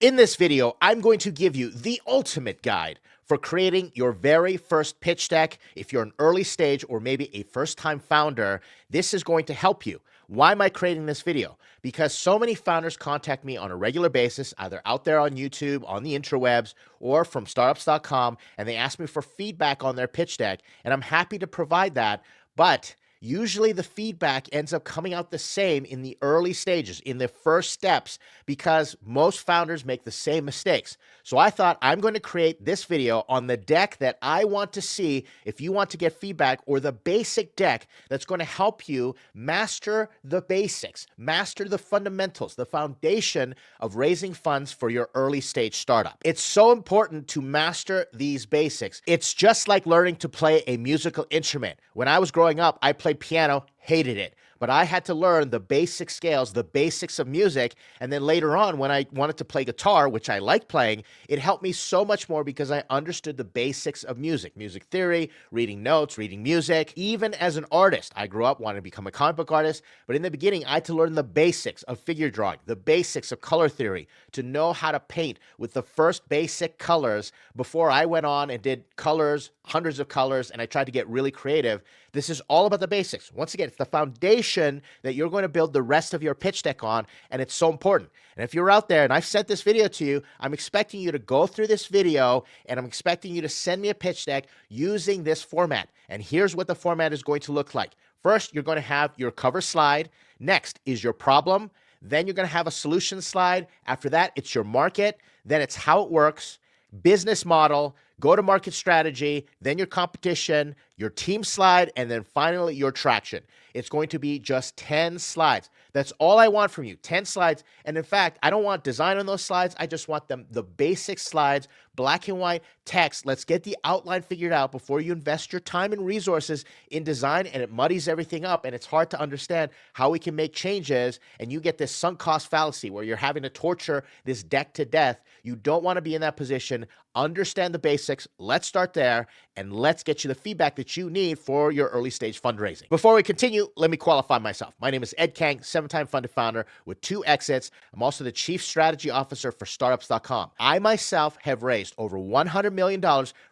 In this video, I'm going to give you the ultimate guide for creating your very first pitch deck. If you're an early stage or maybe a first-time founder, this is going to help you. Why am I creating this video? Because so many founders contact me on a regular basis, either out there on YouTube, on the interwebs, or from startups.com, and they ask me for feedback on their pitch deck, and I'm happy to provide that, but usually the feedback ends up coming out the same in the early stages, in the first steps, because most founders make the same mistakes. So I thought I'm going to create this video on the deck that I want to see if you want to get feedback, or the basic deck that's going to help you master the basics, master the fundamentals, the foundation of raising funds for your early stage startup. It's so important to master these basics. It's just like learning to play a musical instrument. When I was growing up, I played piano, hated it. But I had to learn the basic scales, the basics of music. And then later on, when I wanted to play guitar, which I like playing, it helped me so much more because I understood the basics of music, music theory, reading notes, reading music. Even as an artist, I grew up wanting to become a comic book artist. But in the beginning, I had to learn the basics of figure drawing, the basics of color theory, to know how to paint with the first basic colors before I went on and did colors, hundreds of colors, and I tried to get really creative. This is all about the basics. Once again, it's the foundation that you're going to build the rest of your pitch deck on, and it's so important. And if you're out there and I've sent this video to you, I'm expecting you to go through this video, and I'm expecting you to send me a pitch deck using this format. And here's what the format is going to look like. First, you're going to have your cover slide. Next is your problem. Then you're going to have a solution slide. After that, it's your market. Then it's how it works, business model, go-to-market strategy, then your competition, your team slide, and then finally your traction. It's going to be just 10 slides. That's all I want from you, 10 slides. And in fact, I don't want design on those slides. I just want them, the basic slides, black and white text. Let's get the outline figured out before you invest your time and resources in design, and it muddies everything up, and it's hard to understand how we can make changes, and you get this sunk cost fallacy where you're having to torture this deck to death. You don't want to be in that position. Understand the basics. Let's start there, and let's get you the feedback that you need for your early stage fundraising. Before we continue, let me qualify myself. My name is Ed Kang, 7-time funded founder with 2 exits. I'm also the chief strategy officer for startups.com. I myself have raised over $100 million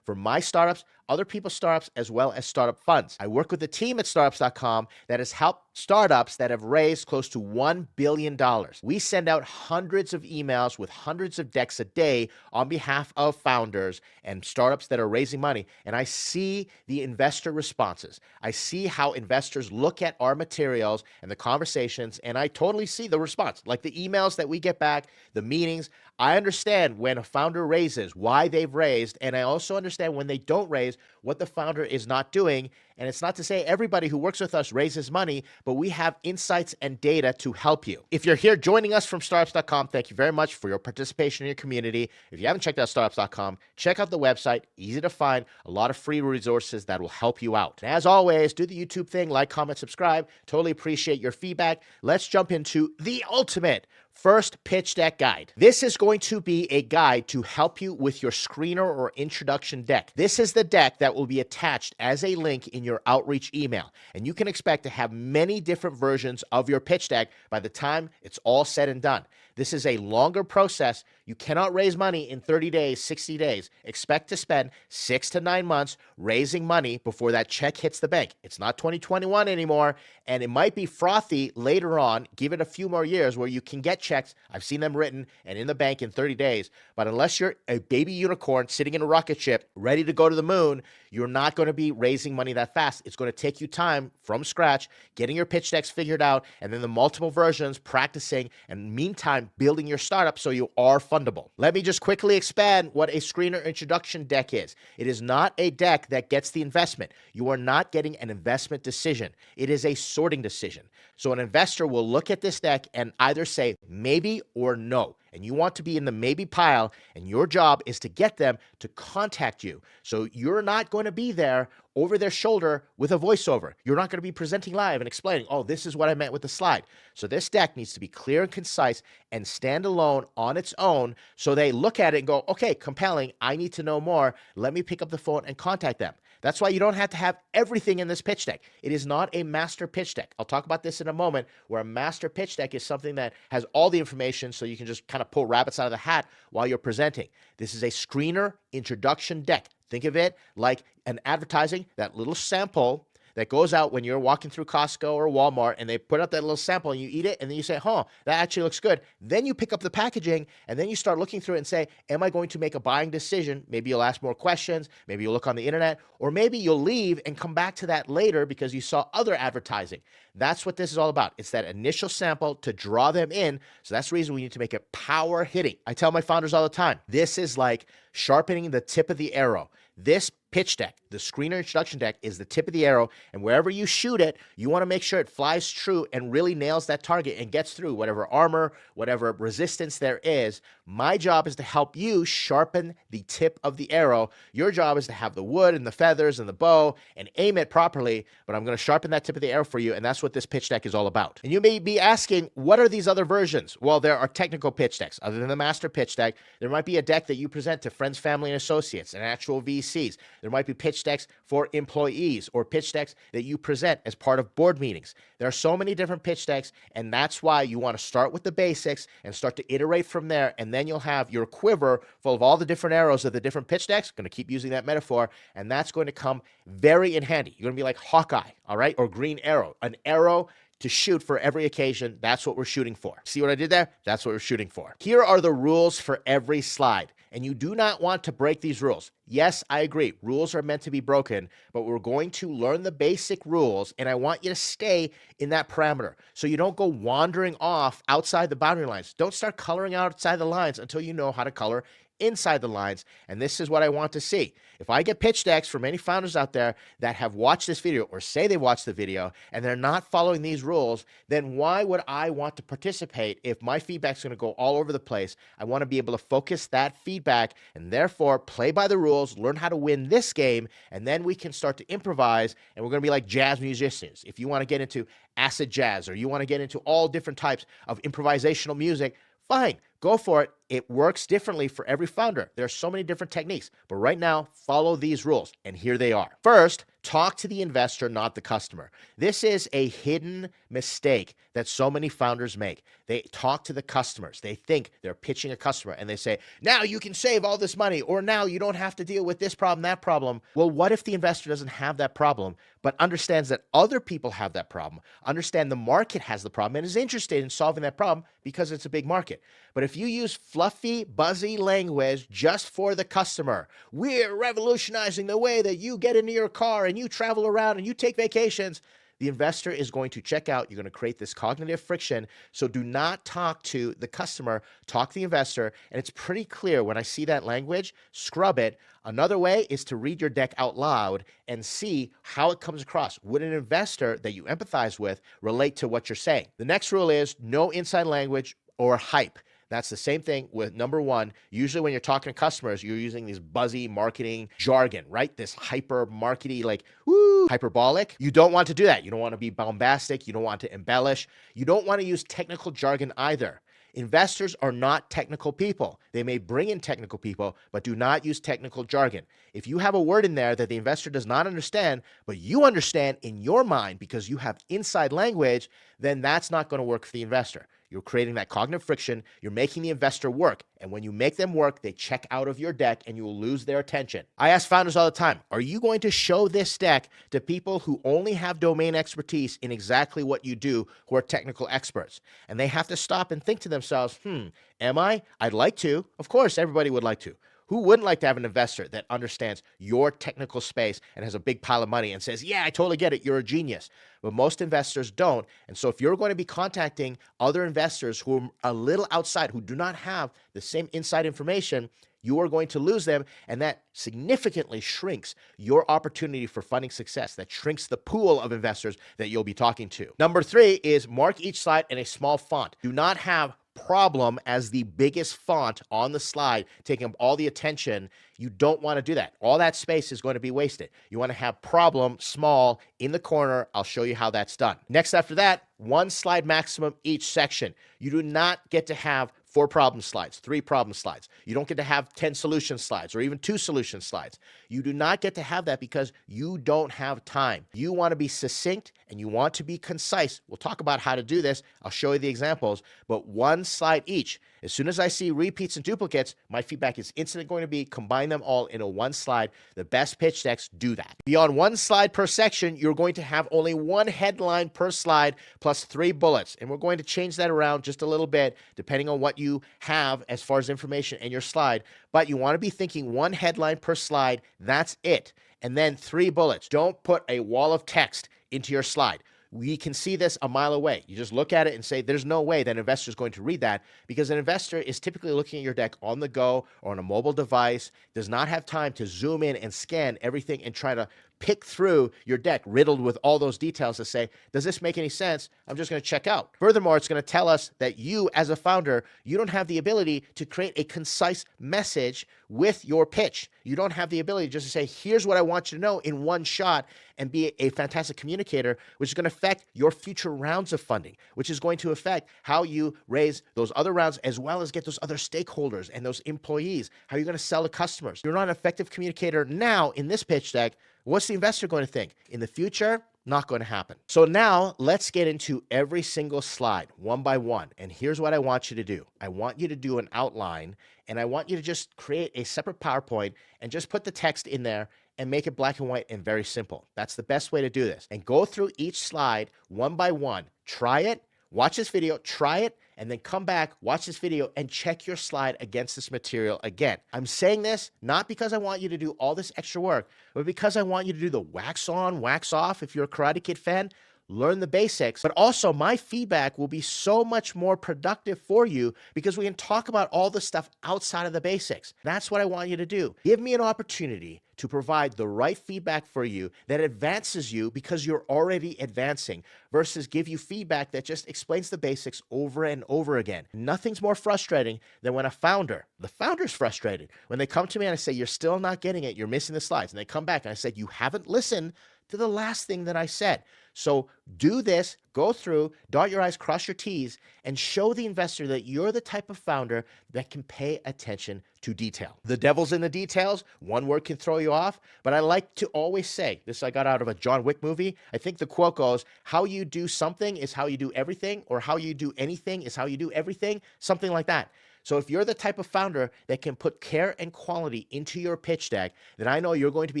for my startups, other people's startups, as well as startup funds. I work with a team at startups.com that has helped startups that have raised close to $1 billion. We send out hundreds of emails with hundreds of decks a day on behalf of founders and startups that are raising money. And I see the investor responses. I see how investors look at our materials and the conversations, and I totally see the response. Like the emails that we get back, the meetings. I understand when a founder raises, why they've raised, and I also understand when they don't raise, what the founder is not doing. And it's not to say everybody who works with us raises money, but we have insights and data to help you. If you're here joining us from startups.com, thank you very much for your participation in your community. If you haven't checked out startups.com, check out the website. Easy to find, a lot of free resources that will help you out. And as always, do the YouTube thing, like, comment, subscribe. Totally appreciate your feedback. Let's jump into the ultimate first pitch deck guide. This is going to be a guide to help you with your screener or introduction deck. This is the deck that will be attached as a link in your outreach email. And you can expect to have many different versions of your pitch deck by the time it's all said and done. This is a longer process. You cannot raise money in 30 days, 60 days. Expect to spend 6 to 9 months raising money before that check hits the bank. It's not 2021 anymore, and it might be frothy later on. Give it a few more years where you can get checks. I've seen them written and in the bank in 30 days. But unless you're a baby unicorn sitting in a rocket ship ready to go to the moon, you're not going to be raising money that fast. It's going to take you time from scratch, getting your pitch decks figured out, and then the multiple versions, practicing, and meantime, building your startup so you are fundable. Let me just quickly expand what a screener introduction deck is. It is not a deck that gets the investment. You are not getting an investment decision. It is a sorting decision. So an investor will look at this deck and either say maybe or no. And you want to be in the maybe pile, and your job is to get them to contact you. So you're not going to be there over their shoulder with a voiceover. You're not going to be presenting live and explaining, oh, this is what I meant with the slide. So this deck needs to be clear and concise and stand alone on its own, so they look at it and go, okay, compelling, I need to know more. Let me pick up the phone and contact them. That's why you don't have to have everything in this pitch deck. It is not a master pitch deck. I'll talk about this in a moment, where a master pitch deck is something that has all the information so you can just kind of pull rabbits out of the hat while you're presenting. This is a screener introduction deck. Think of it like an advertising, that little sample that goes out when you're walking through Costco or Walmart, and they put out that little sample and you eat it, and then you say, that actually looks good. Then you pick up the packaging, and then you start looking through it and say, am I going to make a buying decision? Maybe you'll ask more questions. Maybe you'll look on the internet, or maybe you'll leave and come back to that later because you saw other advertising. That's what this is all about. It's that initial sample to draw them in. So that's the reason we need to make it power hitting. I tell my founders all the time, this is like sharpening the tip of the arrow. This pitch deck, the screener introduction deck, is the tip of the arrow, and wherever you shoot it, you want to make sure it flies true and really nails that target and gets through whatever armor, whatever resistance there is. My job is to help you sharpen the tip of the arrow. Your job is to have the wood and the feathers and the bow and aim it properly, but I'm going to sharpen that tip of the arrow for you, and that's what this pitch deck is all about. And you may be asking, what are these other versions? Well, there are technical pitch decks. Other than the master pitch deck, there might be a deck that you present to friends, family, and associates, and actual VCs. There might be pitch decks for employees, or pitch decks that you present as part of board meetings. There are so many different pitch decks, and that's why you want to start with the basics and start to iterate from there, and then you'll have your quiver full of all the different arrows of the different pitch decks. I'm going to keep using that metaphor, and that's going to come very in handy. You're going to be like Hawkeye, all right, or Green Arrow, an arrow to shoot for every occasion. That's what we're shooting for. See what I did there? That's what we're shooting for. Here are the rules for every slide, and you do not want to break these rules. Yes, I agree. Rules are meant to be broken, but we're going to learn the basic rules, and I want you to stay in that parameter so you don't go wandering off outside the boundary lines. Don't start coloring outside the lines until you know how to color inside the lines, and this is what I want to see. If I get pitch decks from any founders out there that have watched this video or say they watched the video and they're not following these rules, then why would I want to participate if my feedback's going to go all over the place? I want to be able to focus that feedback and therefore play by the rules, learn how to win this game, and then we can start to improvise, and we're going to be like jazz musicians. If you want to get into acid jazz or you want to get into all different types of improvisational music, fine, go for it. It works differently for every founder. There are so many different techniques, but right now, follow these rules, and here they are. First, talk to the investor, not the customer. This is a hidden mistake that so many founders make. They talk to the customers. They think they're pitching a customer, and they say, now you can save all this money, or now you don't have to deal with this problem, that problem. Well, what if the investor doesn't have that problem, but understands that other people have that problem, understand the market has the problem, and is interested in solving that problem because it's a big market? But if you use fluffy, buzzy language just for the customer, we're revolutionizing the way that you get into your car and you travel around and you take vacations, the investor is going to check out. You're going to create this cognitive friction. So do not talk to the customer, talk to the investor. And it's pretty clear when I see that language, scrub it. Another way is to read your deck out loud and see how it comes across. Would an investor that you empathize with relate to what you're saying? The next rule is no inside language or hype. That's the same thing with number one. Usually when you're talking to customers, you're using these buzzy marketing jargon, right? This hyper markety, like, woo, hyperbolic. You don't want to do that. You don't want to be bombastic. You don't want to embellish. You don't want to use technical jargon either. Investors are not technical people. They may bring in technical people, but do not use technical jargon. If you have a word in there that the investor does not understand, but you understand in your mind because you have inside language, then that's not going to work for the investor. You're creating that cognitive friction. You're making the investor work. And when you make them work, they check out of your deck and you will lose their attention. I ask founders all the time, are you going to show this deck to people who only have domain expertise in exactly what you do, who are technical experts? And they have to stop and think to themselves, am I? I'd like to. Of course, everybody would like to. Who wouldn't like to have an investor that understands your technical space and has a big pile of money and says, yeah, I totally get it, you're a genius? But most investors don't. And so if you're going to be contacting other investors who are a little outside, who do not have the same inside information, you are going to lose them, and that significantly shrinks your opportunity for funding success. That shrinks the pool of investors that you'll be talking to. Number 3 is mark each slide in a small font. Do not have problem as the biggest font on the slide, taking up all the attention. You don't want to do that. All that space is going to be wasted. You want to have problem small in the corner. I'll show you how that's done. Next after that, 1 slide maximum each section. You do not get to have 4 problem slides, 3 problem slides. You don't get to have 10 solution slides or even 2 solution slides. You do not get to have that because you don't have time. You want to be succinct and you want to be concise. We'll talk about how to do this. I'll show you the examples, but 1 slide each. As soon as I see repeats and duplicates, my feedback is instantly going to be combine them all into 1 slide. The best pitch decks do that. Beyond 1 slide per section, you're going to have only 1 headline per slide plus 3 bullets. And we're going to change that around just a little bit depending on what you have as far as information in your slide. But you want to be thinking 1 headline per slide. That's it. And then 3 bullets. Don't put a wall of text into your slide. We can see this a mile away. You just look at it and say, there's no way that an investor is going to read that, because an investor is typically looking at your deck on the go or on a mobile device, does not have time to zoom in and scan everything and try to pick through your deck riddled with all those details to say, does this make any sense? I'm just going to check out. Furthermore, it's going to tell us that you as a founder, you don't have the ability to create a concise message with your pitch. You don't have the ability just to say, here's what I want you to know in 1 shot and be a fantastic communicator, which is going to affect your future rounds of funding, which is going to affect how you raise those other rounds as well as get those other stakeholders and those employees, how you're going to sell to customers. You're not an effective communicator now in this pitch deck. What's the investor going to think? In the future, not going to happen. So now let's get into every single slide one by one. And here's what I want you to do. I want you to do an outline, and I want you to just create a separate PowerPoint and just put the text in there and make it black and white and very simple. That's the best way to do this. And go through each slide one by one. Try it, watch this video, try it, and then come back, watch this video, and check your slide against this material again. I'm saying this not because I want you to do all this extra work, but because I want you to do the wax on, wax off. If you're a Karate Kid fan, learn the basics. But also, my feedback will be so much more productive for you because we can talk about all the stuff outside of the basics. That's what I want you to do. Give me an opportunity to provide the right feedback for you that advances you because you're already advancing, versus give you feedback that just explains the basics over and over again. Nothing's more frustrating than when the founder's frustrated. When they come to me and I say, you're still not getting it, you're missing the slides. And they come back and I said, you haven't listened to the last thing that I said. So do this, go through, dot your I's, cross your T's, and show the investor that you're the type of founder that can pay attention to detail. The devil's in the details. One word can throw you off, but I like to always say, this I got out of a John Wick movie. I think the quote goes, how you do something is how you do everything, or how you do anything is how you do everything, something like that. So if you're the type of founder that can put care and quality into your pitch deck, then I know you're going to be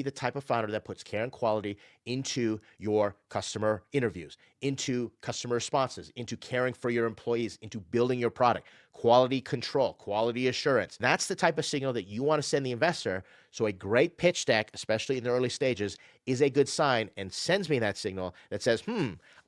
the type of founder that puts care and quality into your customer interviews, into customer responses, into caring for your employees, into building your product, quality control, quality assurance. That's the type of signal that you want to send the investor. So a great pitch deck, especially in the early stages, is a good sign and sends me that signal that says,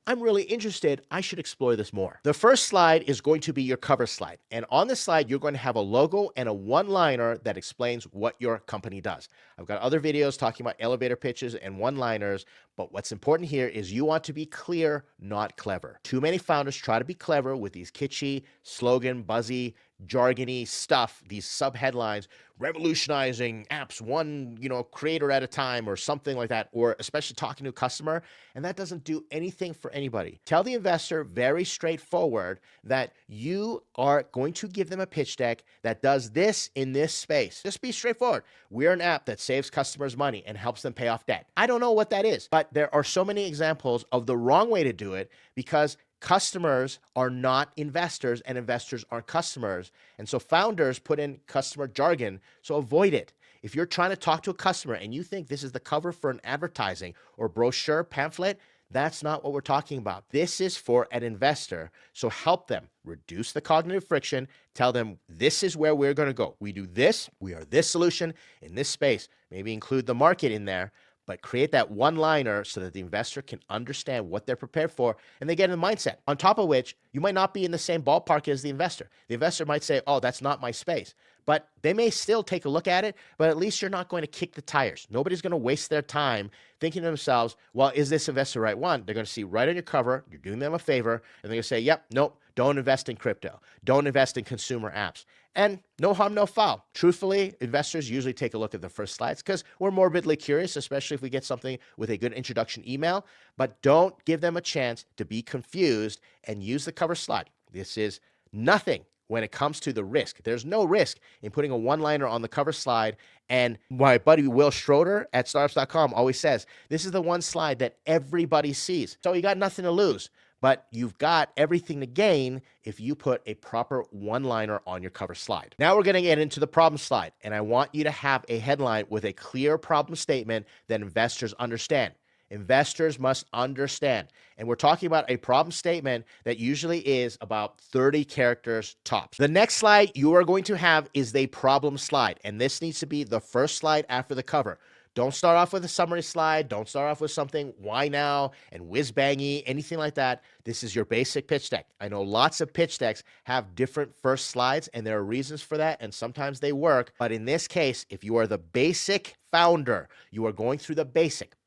I'm really interested. I should explore this more. The first slide is going to be your cover slide. And on this slide, you're going to have a logo and a one-liner that explains what your company does. I've got other videos talking about elevator pitches and one-liners, but what's important here is you want to be clear, not clever. Too many founders try to be clever with these kitschy, slogan, buzzy, jargony stuff, these sub-headlines, revolutionizing apps one, creator at a time or something like that, or especially talking to a customer, and that doesn't do anything for anybody. Tell the investor very straightforward that you are going to give them a pitch deck that does this in this space. Just be straightforward. We're an app that saves customers money and helps them pay off debt. I don't know what that is, but there are so many examples of the wrong way to do it because customers are not investors and investors aren't customers. And so founders put in customer jargon, so avoid it. If you're trying to talk to a customer and you think this is the cover for an advertising or brochure pamphlet, that's not what we're talking about. This is for an investor. So help them reduce the cognitive friction. Tell them this is where we're going to go. We do this. We are this solution in this space. Maybe include the market in there, but create that one-liner so that the investor can understand what they're prepared for and they get in the mindset. On top of which, you might not be in the same ballpark as the investor. The investor might say, oh, that's not my space. But they may still take a look at it, but at least you're not going to kick the tires. Nobody's going to waste their time thinking to themselves, well, is this investor the right one? They're going to see right on your cover, you're doing them a favor, and they're going to say, yep, nope, don't invest in crypto. Don't invest in consumer apps. And no harm, no foul. Truthfully, investors usually take a look at the first slides because we're morbidly curious, especially if we get something with a good introduction email. But don't give them a chance to be confused and use the cover slide. This is nothing when it comes to the risk. There's no risk in putting a one-liner on the cover slide. And my buddy Will Schroeder at startups.com always says, this is the one slide that everybody sees. So you got nothing to lose, but you've got everything to gain if you put a proper one-liner on your cover slide. Now we're going to get into the problem slide, and I want you to have a headline with a clear problem statement that investors understand. Investors must understand. And we're talking about a problem statement that usually is about 30 characters tops. The next slide you are going to have is the problem slide. And this needs to be the first slide after the cover. Don't start off with a summary slide. Don't start off with something why now and whiz-bangy, anything like that. This is your basic pitch deck. I know lots of pitch decks have different first slides, and there are reasons for that, and sometimes they work. But in this case, if you are the basic founder, you are going through the basic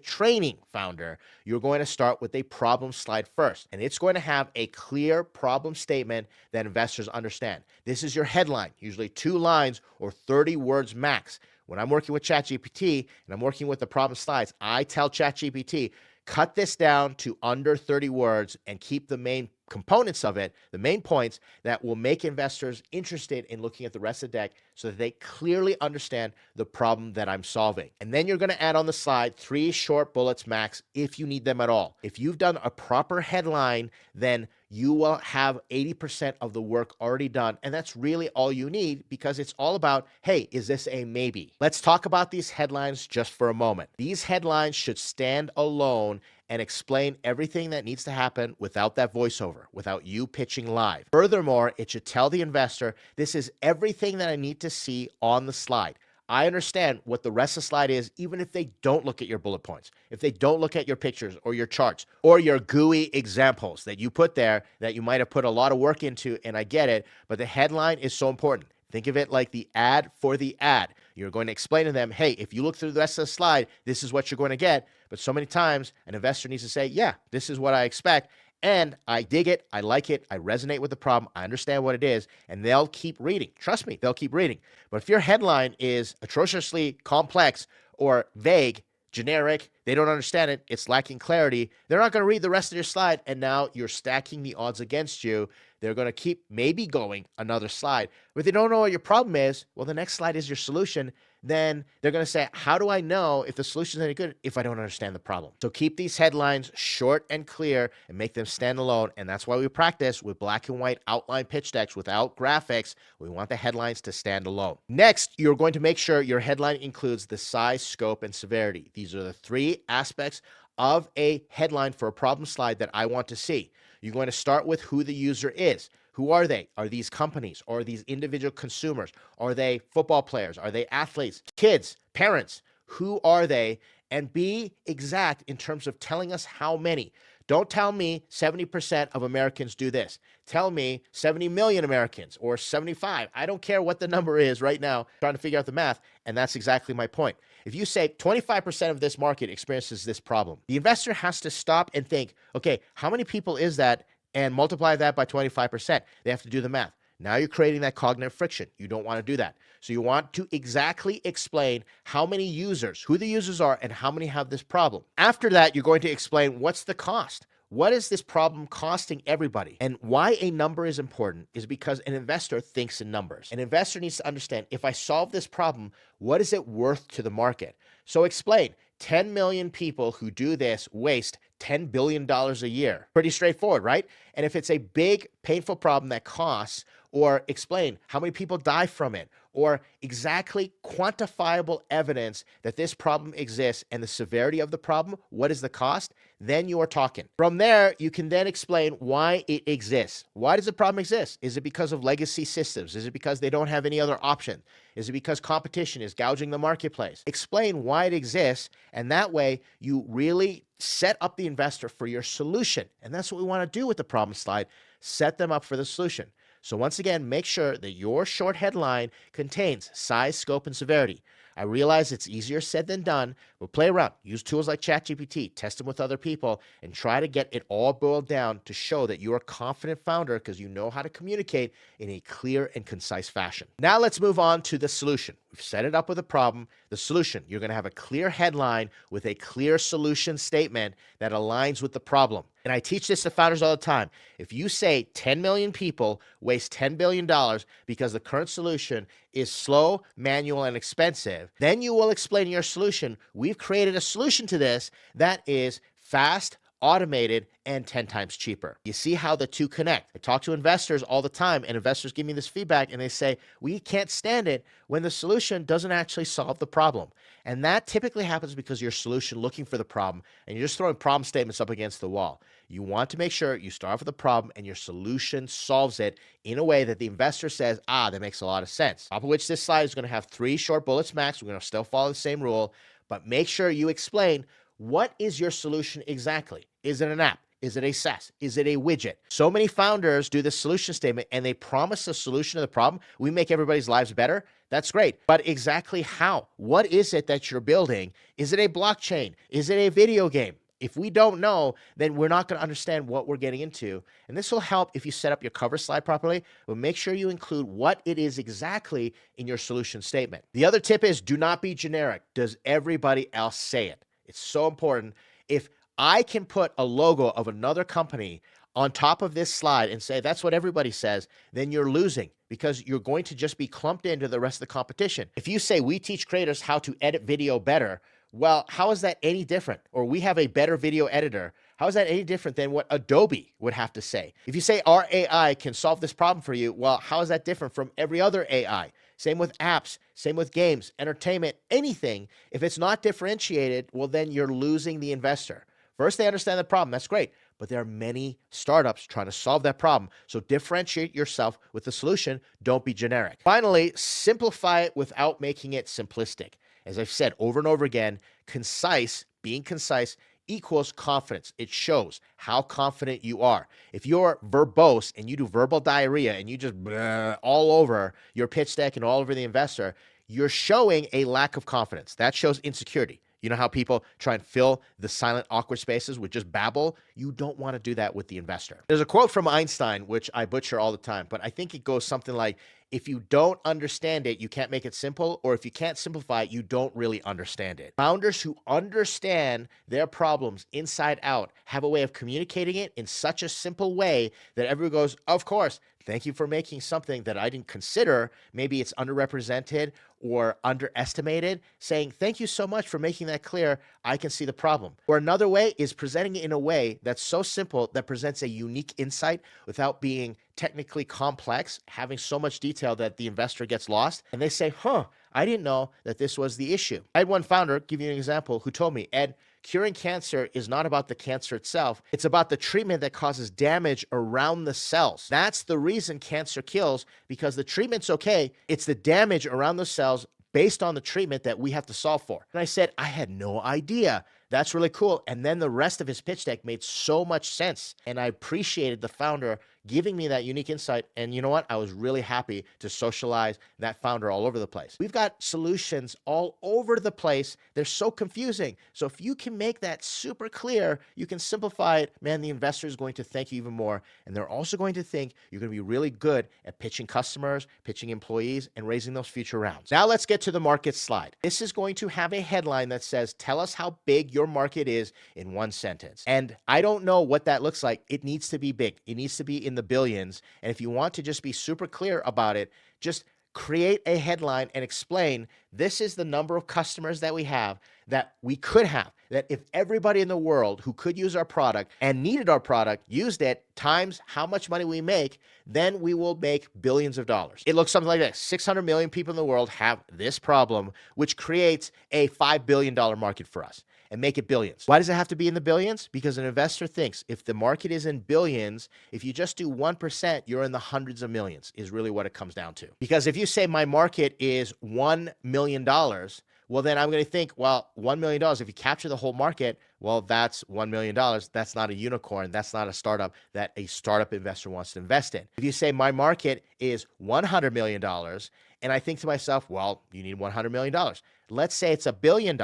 training founder, you're going to start with a problem slide first. And it's going to have a clear problem statement that investors understand. This is your headline, usually 2 lines or 30 words max. When I'm working with ChatGPT and I'm working with the problem slides, I tell ChatGPT, cut this down to under 30 words and keep the main components of it, the main points that will make investors interested in looking at the rest of the deck so that they clearly understand the problem that I'm solving. And then you're going to add on the slide 3 short bullets max if you need them at all. If you've done a proper headline, then you will have 80% of the work already done. And that's really all you need, because it's all about, hey, is this a maybe? Let's talk about these headlines just for a moment. These headlines should stand alone and explain everything that needs to happen without that voiceover, without you pitching live. Furthermore, it should tell the investor, this is everything that I need to see on the slide. I understand what the rest of the slide is, even if they don't look at your bullet points, if they don't look at your pictures or your charts or your GUI examples that you put there that you might have put a lot of work into, and I get it, but the headline is so important. Think of it like the ad for the ad. You're going to explain to them, hey, if you look through the rest of the slide, this is what you're going to get. But so many times an investor needs to say, yeah, this is what I expect. And I dig it. I like it. I resonate with the problem. I understand what it is. And they'll keep reading. Trust me, they'll keep reading. But if your headline is atrociously complex or vague, generic, they don't understand it, it's lacking clarity, they're not going to read the rest of your slide, and now you're stacking the odds against you. They're going to keep maybe going another slide. But if they don't know what your problem is, well, the next slide is your solution. Then they're going to say, how do I know if the solution is any good if I don't understand the problem? So keep these headlines short and clear and make them stand alone. And that's why we practice with black and white outline pitch decks without graphics. We want the headlines to stand alone. Next, you're going to make sure your headline includes the size, scope, and severity. These are the 3 aspects of a headline for a problem slide that I want to see. You're going to start with who the user is. Who are they? Are these companies? Are these individual consumers? Are they football players? Are they athletes? Kids? Parents? Who are they? And be exact in terms of telling us how many. Don't tell me 70% of Americans do this. Tell me 70 million Americans or 75. I don't care what the number is right now, trying to figure out the math. And that's exactly my point. If you say 25% of this market experiences this problem, the investor has to stop and think, okay, how many people is that? And multiply that by 25%. They have to do the math. Now you're creating that cognitive friction. You don't want to do that. So you want to exactly explain how many users, who the users are, and how many have this problem. After that, you're going to explain what's the cost. What is this problem costing everybody? And why a number is important is because an investor thinks in numbers. An investor needs to understand, if I solve this problem, what is it worth to the market? So explain, 10 million people who do this waste $10 billion a year. Pretty straightforward, right? And if it's a big, painful problem that costs, or explain how many people die from it, or exactly quantifiable evidence that this problem exists and the severity of the problem, what is the cost? Then you are talking. From there, you can then explain why it exists. Why does the problem exist? Is it because of legacy systems? Is it because they don't have any other option? Is it because competition is gouging the marketplace? Explain why it exists, and that way you really set up the investor for your solution. And that's what we want to do with the problem slide, set them up for the solution. So once again, make sure that your short headline contains size, scope, and severity. I realize it's easier said than done, but play around. Use tools like ChatGPT, test them with other people, and try to get it all boiled down to show that you're a confident founder because you know how to communicate in a clear and concise fashion. Now let's move on to the solution. You've set it up with a problem, the solution. You're going to have a clear headline with a clear solution statement that aligns with the problem. And I teach this to founders all the time. If you say 10 million people waste $10 billion because the current solution is slow, manual, and expensive, then you will explain your solution. We've created a solution to this that is fast, automated, and 10 times cheaper. You see how the two connect. I talk to investors all the time, and investors give me this feedback, and they say, we can't stand it when the solution doesn't actually solve the problem. And that typically happens because your solution looking for the problem, and you're just throwing problem statements up against the wall. You want to make sure you start off with the problem and your solution solves it in a way that the investor says, that makes a lot of sense. Off of which this slide is going to have 3 short bullets max. We're going to still follow the same rule, but make sure you explain, what is your solution exactly? Is it an app? Is it a SaaS? Is it a widget? So many founders do this solution statement and they promise a solution to the problem. We make everybody's lives better. That's great. But exactly how? What is it that you're building? Is it a blockchain? Is it a video game? If we don't know, then we're not going to understand what we're getting into. And this will help if you set up your cover slide properly, but make sure you include what it is exactly in your solution statement. The other tip is, do not be generic. Does everybody else say it? It's so important. If I can put a logo of another company on top of this slide and say that's what everybody says, then you're losing because you're going to just be clumped into the rest of the competition. If you say we teach creators how to edit video better, well, how is that any different? Or we have a better video editor. How is that any different than what Adobe would have to say? If you say our AI can solve this problem for you, well, how is that different from every other AI? Same with apps, same with games, entertainment, anything. If it's not differentiated, well, then you're losing the investor. First, they understand the problem. That's great. But there are many startups trying to solve that problem. So differentiate yourself with the solution. Don't be generic. Finally, simplify it without making it simplistic. As I've said over and over again, being concise equals confidence. It shows how confident you are. If you're verbose and you do verbal diarrhea and you just all over your pitch deck and all over the investor, you're showing a lack of confidence. That shows insecurity. You know how people try and fill the silent, awkward spaces with just babble? You don't want to do that with the investor. There's a quote from Einstein, which I butcher all the time, but I think it goes something like, if you don't understand it, you can't make it simple, or if you can't simplify it, you don't really understand it. Founders who understand their problems inside out have a way of communicating it in such a simple way that everyone goes, of course, thank you for making something that I didn't consider. Maybe it's underrepresented or underestimated, saying, thank you so much for making that clear. I can see the problem. Or another way is presenting it in a way that's so simple that presents a unique insight without being technically complex, having so much detail that the investor gets lost. And they say, I didn't know that this was the issue. I had one founder, give you an example, who told me, Ed, curing cancer is not about the cancer itself. It's about the treatment that causes damage around the cells. That's the reason cancer kills, because the treatment's okay. It's the damage around the cells based on the treatment that we have to solve for. And I said, I had no idea. That's really cool. And then the rest of his pitch deck made so much sense. And I appreciated the founder giving me that unique insight. And you know what? I was really happy to socialize that founder all over the place. We've got solutions all over the place. They're so confusing. So if you can make that super clear, you can simplify it, man, the investor is going to thank you even more. And they're also going to think you're going to be really good at pitching customers, pitching employees, and raising those future rounds. Now let's get to the market slide. This is going to have a headline that says, tell us how big your market is in one sentence. And I don't know what that looks like. It needs to be big. It needs to be in the billions. And if you want to just be super clear about it, just create a headline and explain, this is the number of customers that we have, that we could have, that if everybody in the world who could use our product and needed our product used it times how much money we make, then we will make billions of dollars. It looks something like this. 600 million people in the world have this problem, which creates a $5 billion market for us, and make it billions. Why does it have to be in the billions? Because an investor thinks if the market is in billions, if you just do 1%, you're in the hundreds of millions, is really what it comes down to. Because if you say my market is $1 million, well, then I'm going to think, well, $1 million, if you capture the whole market, well, that's $1 million. That's not a unicorn. That's not a startup that a startup investor wants to invest in. If you say my market is $100 million And I think to myself, well, you need $100 million. Let's say it's $1 billion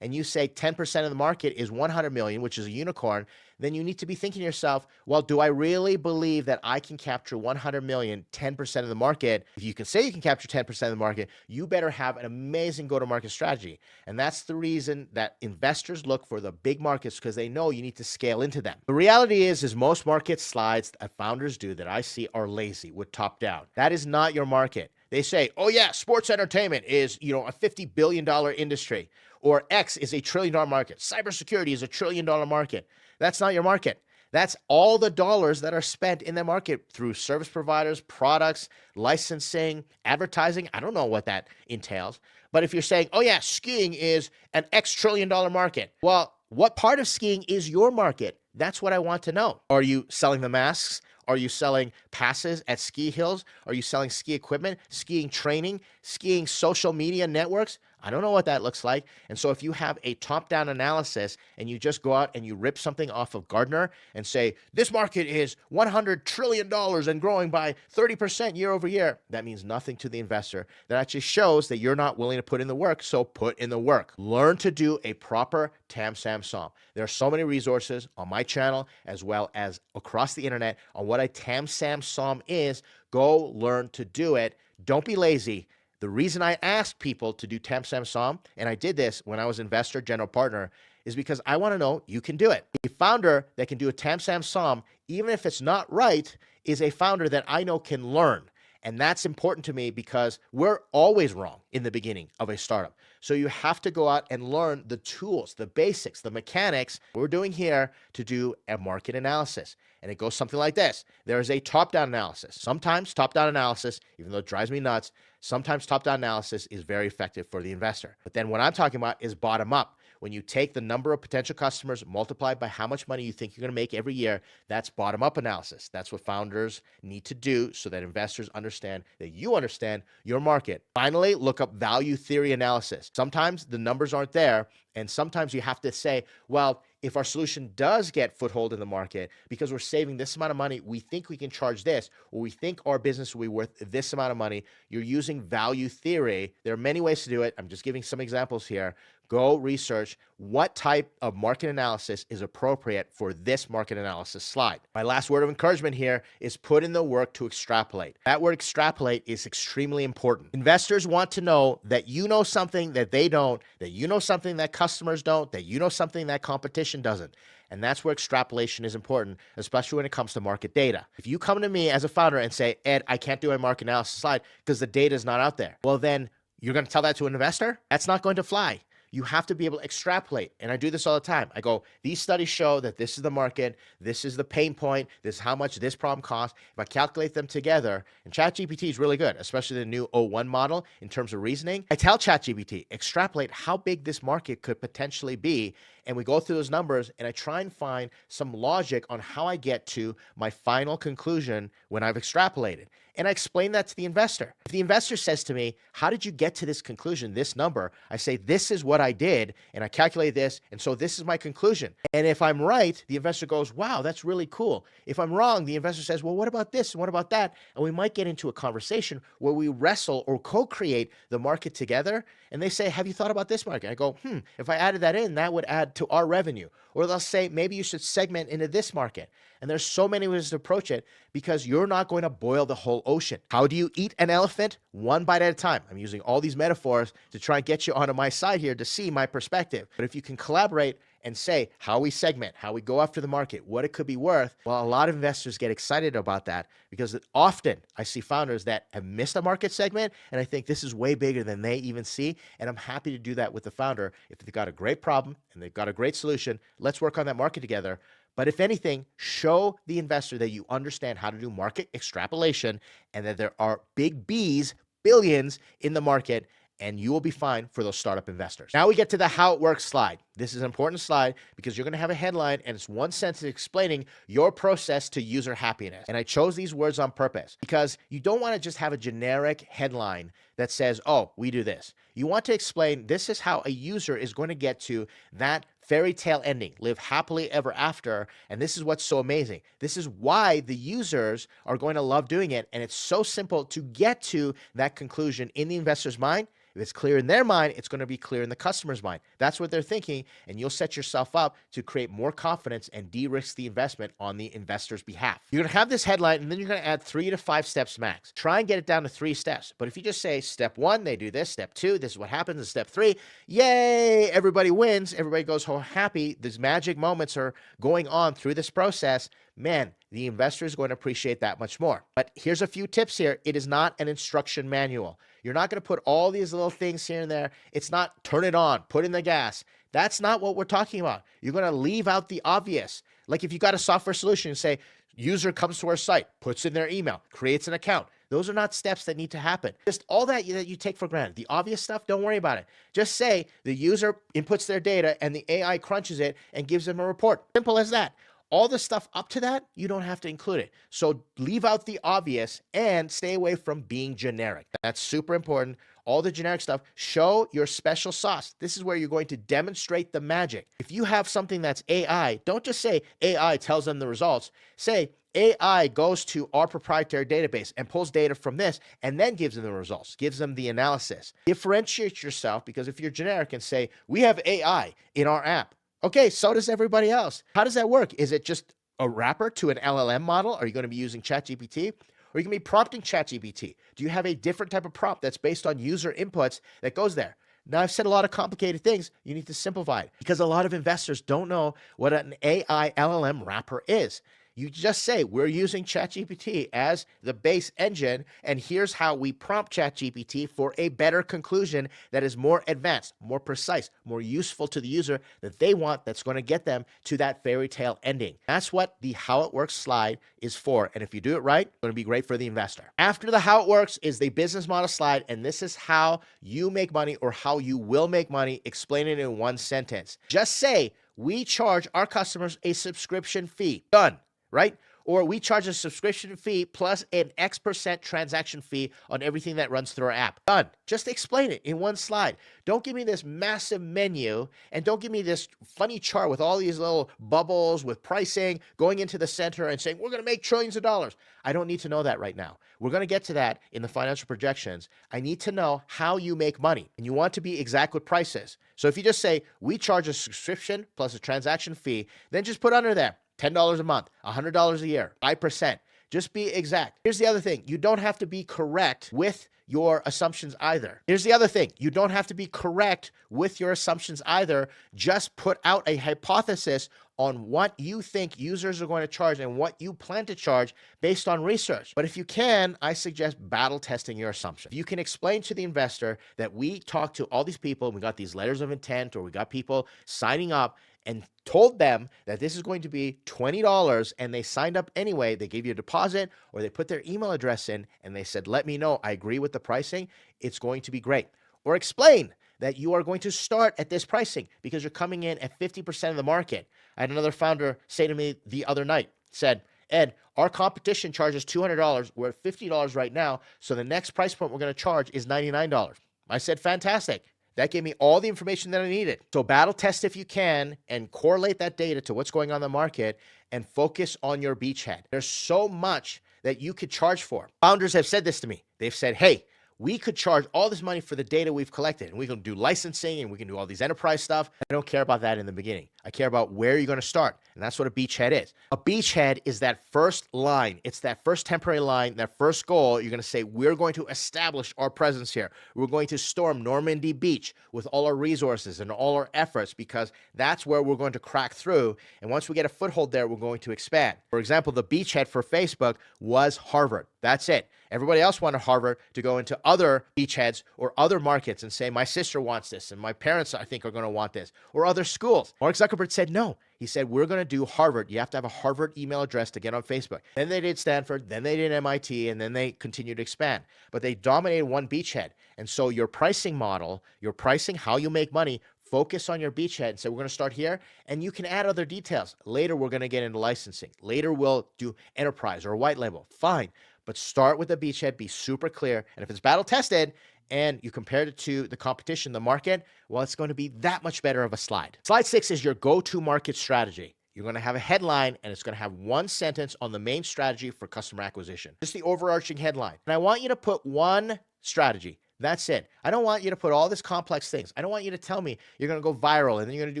and you say 10% of the market is 100 million, which is a unicorn. Then you need to be thinking to yourself, well, do I really believe that I can capture 100 million, 10% of the market? If you can say you can capture 10% of the market, you better have an amazing go-to-market strategy. And that's the reason that investors look for the big markets, because they know you need to scale into them. The reality is most market slides that founders do that I see are lazy with top down. That is not your market. They say, oh yeah, sports entertainment is, a $50 billion industry, or X is a $1 trillion market. Cybersecurity is a $1 trillion market. That's not your market. That's all the dollars that are spent in the market through service providers, products, licensing, advertising. I don't know what that entails. But if you're saying, oh yeah, skiing is an X $1 trillion market. Well, what part of skiing is your market? That's what I want to know. Are you selling the masks? Are you selling passes at ski hills? Are you selling ski equipment, skiing training, skiing social media networks? I don't know what that looks like. And so if you have a top-down analysis and you just go out and you rip something off of Gartner and say, this market is $100 trillion and growing by 30% year over year, that means nothing to the investor. That actually shows that you're not willing to put in the work, so put in the work. Learn to do a proper TAM, SAM, SOM. There are so many resources on my channel as well as across the internet on what a TAM, SAM, SOM is. Go learn to do it. Don't be lazy. The reason I ask people to do TAM, SAM, SOM, and I did this when I was investor, general partner, is because I want to know you can do it. A founder that can do a TAM, SAM, SOM, even if it's not right, is a founder that I know can learn. And that's important to me because we're always wrong in the beginning of a startup. So you have to go out and learn the tools, the basics, the mechanics. We're doing here to do a market analysis. And it goes something like this. There is a top-down analysis. Sometimes top-down analysis, even though it drives me nuts, sometimes top-down analysis is very effective for the investor. But then what I'm talking about is bottom-up. When you take the number of potential customers multiplied by how much money you think you're going to make every year, that's bottom-up analysis. That's what founders need to do so that investors understand that you understand your market. Finally, look up value theory analysis. Sometimes the numbers aren't there, and sometimes you have to say, well, if our solution does get foothold in the market because we're saving this amount of money, we think we can charge this, or we think our business will be worth this amount of money. You're using value theory. There are many ways to do it. I'm just giving some examples here. Go research what type of market analysis is appropriate for this market analysis slide. My last word of encouragement here is put in the work to extrapolate. That word extrapolate is extremely important. Investors want to know that you know something that they don't, that you know something that customers don't, that you know something that competition doesn't. And that's where extrapolation is important, especially when it comes to market data. If you come to me as a founder and say, Ed, I can't do a market analysis slide because the data is not out there. Well, then you're going to tell that to an investor? That's not going to fly. You have to be able to extrapolate. And I do this all the time. I go, these studies show that this is the market, this is the pain point, this is how much this problem costs. If I calculate them together, and ChatGPT is really good, especially the new O1 model in terms of reasoning. I tell ChatGPT, extrapolate how big this market could potentially be. And we go through those numbers and I try and find some logic on how I get to my final conclusion when I've extrapolated. And I explain that to the investor. If the investor says to me, how did you get to this conclusion, this number? I say, this is what I did, and I calculated this, and so this is my conclusion. And if I'm right, the investor goes, wow, that's really cool. If I'm wrong, the investor says, well, what about this and what about that? And we might get into a conversation where we wrestle or co-create the market together. And they say, have you thought about this market? I go, if I added that in, that would add to our revenue. Or they'll say, maybe you should segment into this market. And there's so many ways to approach it because you're not going to boil the whole ocean. How do you eat an elephant? One bite at a time. I'm using all these metaphors to try and get you onto my side here to see my perspective. But if you can collaborate and say how we segment, how we go after the market, what it could be worth, well, a lot of investors get excited about that because often I see founders that have missed a market segment and I think this is way bigger than they even see. And I'm happy to do that with the founder. If they've got a great problem and they've got a great solution, let's work on that market together. But if anything, show the investor that you understand how to do market extrapolation and that there are big B's, billions in the market, and you will be fine for those startup investors. Now we get to the how it works slide. This is an important slide because you're going to have a headline and it's one sentence explaining your process to user happiness. And I chose these words on purpose because you don't want to just have a generic headline that says, oh, we do this. You want to explain this is how a user is going to get to that fairy tale ending, live happily ever after. And this is what's so amazing. This is why the users are going to love doing it. And it's so simple to get to that conclusion in the investor's mind. If it's clear in their mind, it's going to be clear in the customer's mind. That's what they're thinking, and you'll set yourself up to create more confidence and de-risk the investment on the investor's behalf. You're going to have this headline, and then you're going to add 3 to 5 steps max. Try and get it down to 3 steps. But if you just say step 1, they do this, step 2, this is what happens, and step 3, yay, everybody wins, everybody goes home happy, these magic moments are going on through this process, man, the investor is going to appreciate that much more. But here's a few tips here. It is not an instruction manual. You're not going to put all these little things here and there. It's not turn it on, put in the gas. That's not what we're talking about. You're going to leave out the obvious. Like if you got a software solution and say, user comes to our site, puts in their email, creates an account. Those are not steps that need to happen. Just all that you take for granted. The obvious stuff, don't worry about it. Just say the user inputs their data and the AI crunches it and gives them a report. Simple as that. All the stuff up to that, you don't have to include it. So leave out the obvious and stay away from being generic. That's super important. All the generic stuff, show your special sauce. This is where you're going to demonstrate the magic. If you have something that's AI, don't just say AI tells them the results. Say AI goes to our proprietary database and pulls data from this and then gives them the results, gives them the analysis. Differentiate yourself, because if you're generic and say, we have AI in our app, okay, so does everybody else. How does that work? Is it just a wrapper to an LLM model? Are you going to be using ChatGPT? Or are you going to be prompting ChatGPT? Do you have a different type of prompt that's based on user inputs that goes there? Now, I've said a lot of complicated things. You need to simplify it, because a lot of investors don't know what an AI LLM wrapper is. You just say, we're using ChatGPT as the base engine, and here's how we prompt ChatGPT for a better conclusion that is more advanced, more precise, more useful to the user that they want, that's going to get them to that fairy tale ending. That's what the How It Works slide is for. And if you do it right, it's going to be great for the investor. After the How It Works is the business model slide, and this is how you make money, or how you will make money. Explain it in one sentence. Just say, we charge our customers a subscription fee. Done. Right? Or we charge a subscription fee plus an X% transaction fee on everything that runs through our app. Done. Just explain it in one slide. Don't give me this massive menu, and don't give me this funny chart with all these little bubbles with pricing going into the center and saying, we're going to make trillions of dollars. I don't need to know that right now. We're going to get to that in the financial projections. I need to know how you make money, and you want to be exact with prices. So if you just say, we charge a subscription plus a transaction fee, then just put under there, $10 a month, $100 a year, 5%. Just be exact. Here's the other thing. You don't have to be correct with your assumptions either. Here's the other thing. You don't have to be correct with your assumptions either. Just put out a hypothesis on what you think users are going to charge and what you plan to charge based on research. But if you can, I suggest battle testing your assumption. If you can explain to the investor that we talked to all these people, we got these letters of intent, or we got people signing up, and told them that this is going to be $20, and they signed up anyway, they gave you a deposit, or they put their email address in and they said, let me know, I agree with the pricing, it's going to be great. Or explain that you are going to start at this pricing because you're coming in at 50% of the market. I had another founder say to me the other night, said, Ed, our competition charges $200. We're at $50 right now, so the next price point we're going to charge is $99. I said, fantastic. That gave me all the information that I needed. So battle test if you can, and correlate that data to what's going on in the market, and focus on your beachhead. There's so much that you could charge for. Founders have said this to me. They've said, hey, we could charge all this money for the data we've collected, and we can do licensing, and we can do all these enterprise stuff. I don't care about that in the beginning. I care about where you're going to start, and that's what a beachhead is. A beachhead is that first line. It's that first temporary line, that first goal. You're going to say, we're going to establish our presence here. We're going to storm Normandy Beach with all our resources and all our efforts, because that's where we're going to crack through. And once we get a foothold there, we're going to expand. For example, the beachhead for Facebook was Harvard. That's it. Everybody else wanted Harvard to go into other beachheads or other markets and say, my sister wants this, and my parents, I think, are going to want this, or other schools. Mark Zuckerberg said no. He said, we're going to do Harvard. You have to have a Harvard email address to get on Facebook. Then they did Stanford, then they did MIT, and then they continued to expand. But they dominated one beachhead. And so your pricing model, your pricing, how you make money, focus on your beachhead and say, we're going to start here, and you can add other details. Later, we're going to get into licensing. Later, we'll do enterprise or white label. Fine. But start with the beachhead, be super clear. And if it's battle tested and you compared it to the competition, the market, well, it's going to be that much better of a slide. Slide 6 is your go-to market strategy. You're going to have a headline, and it's going to have one sentence on the main strategy for customer acquisition. Just the overarching headline. And I want you to put one strategy. That's it. I don't want you to put all these complex things. I don't want you to tell me you're going to go viral and then you're going to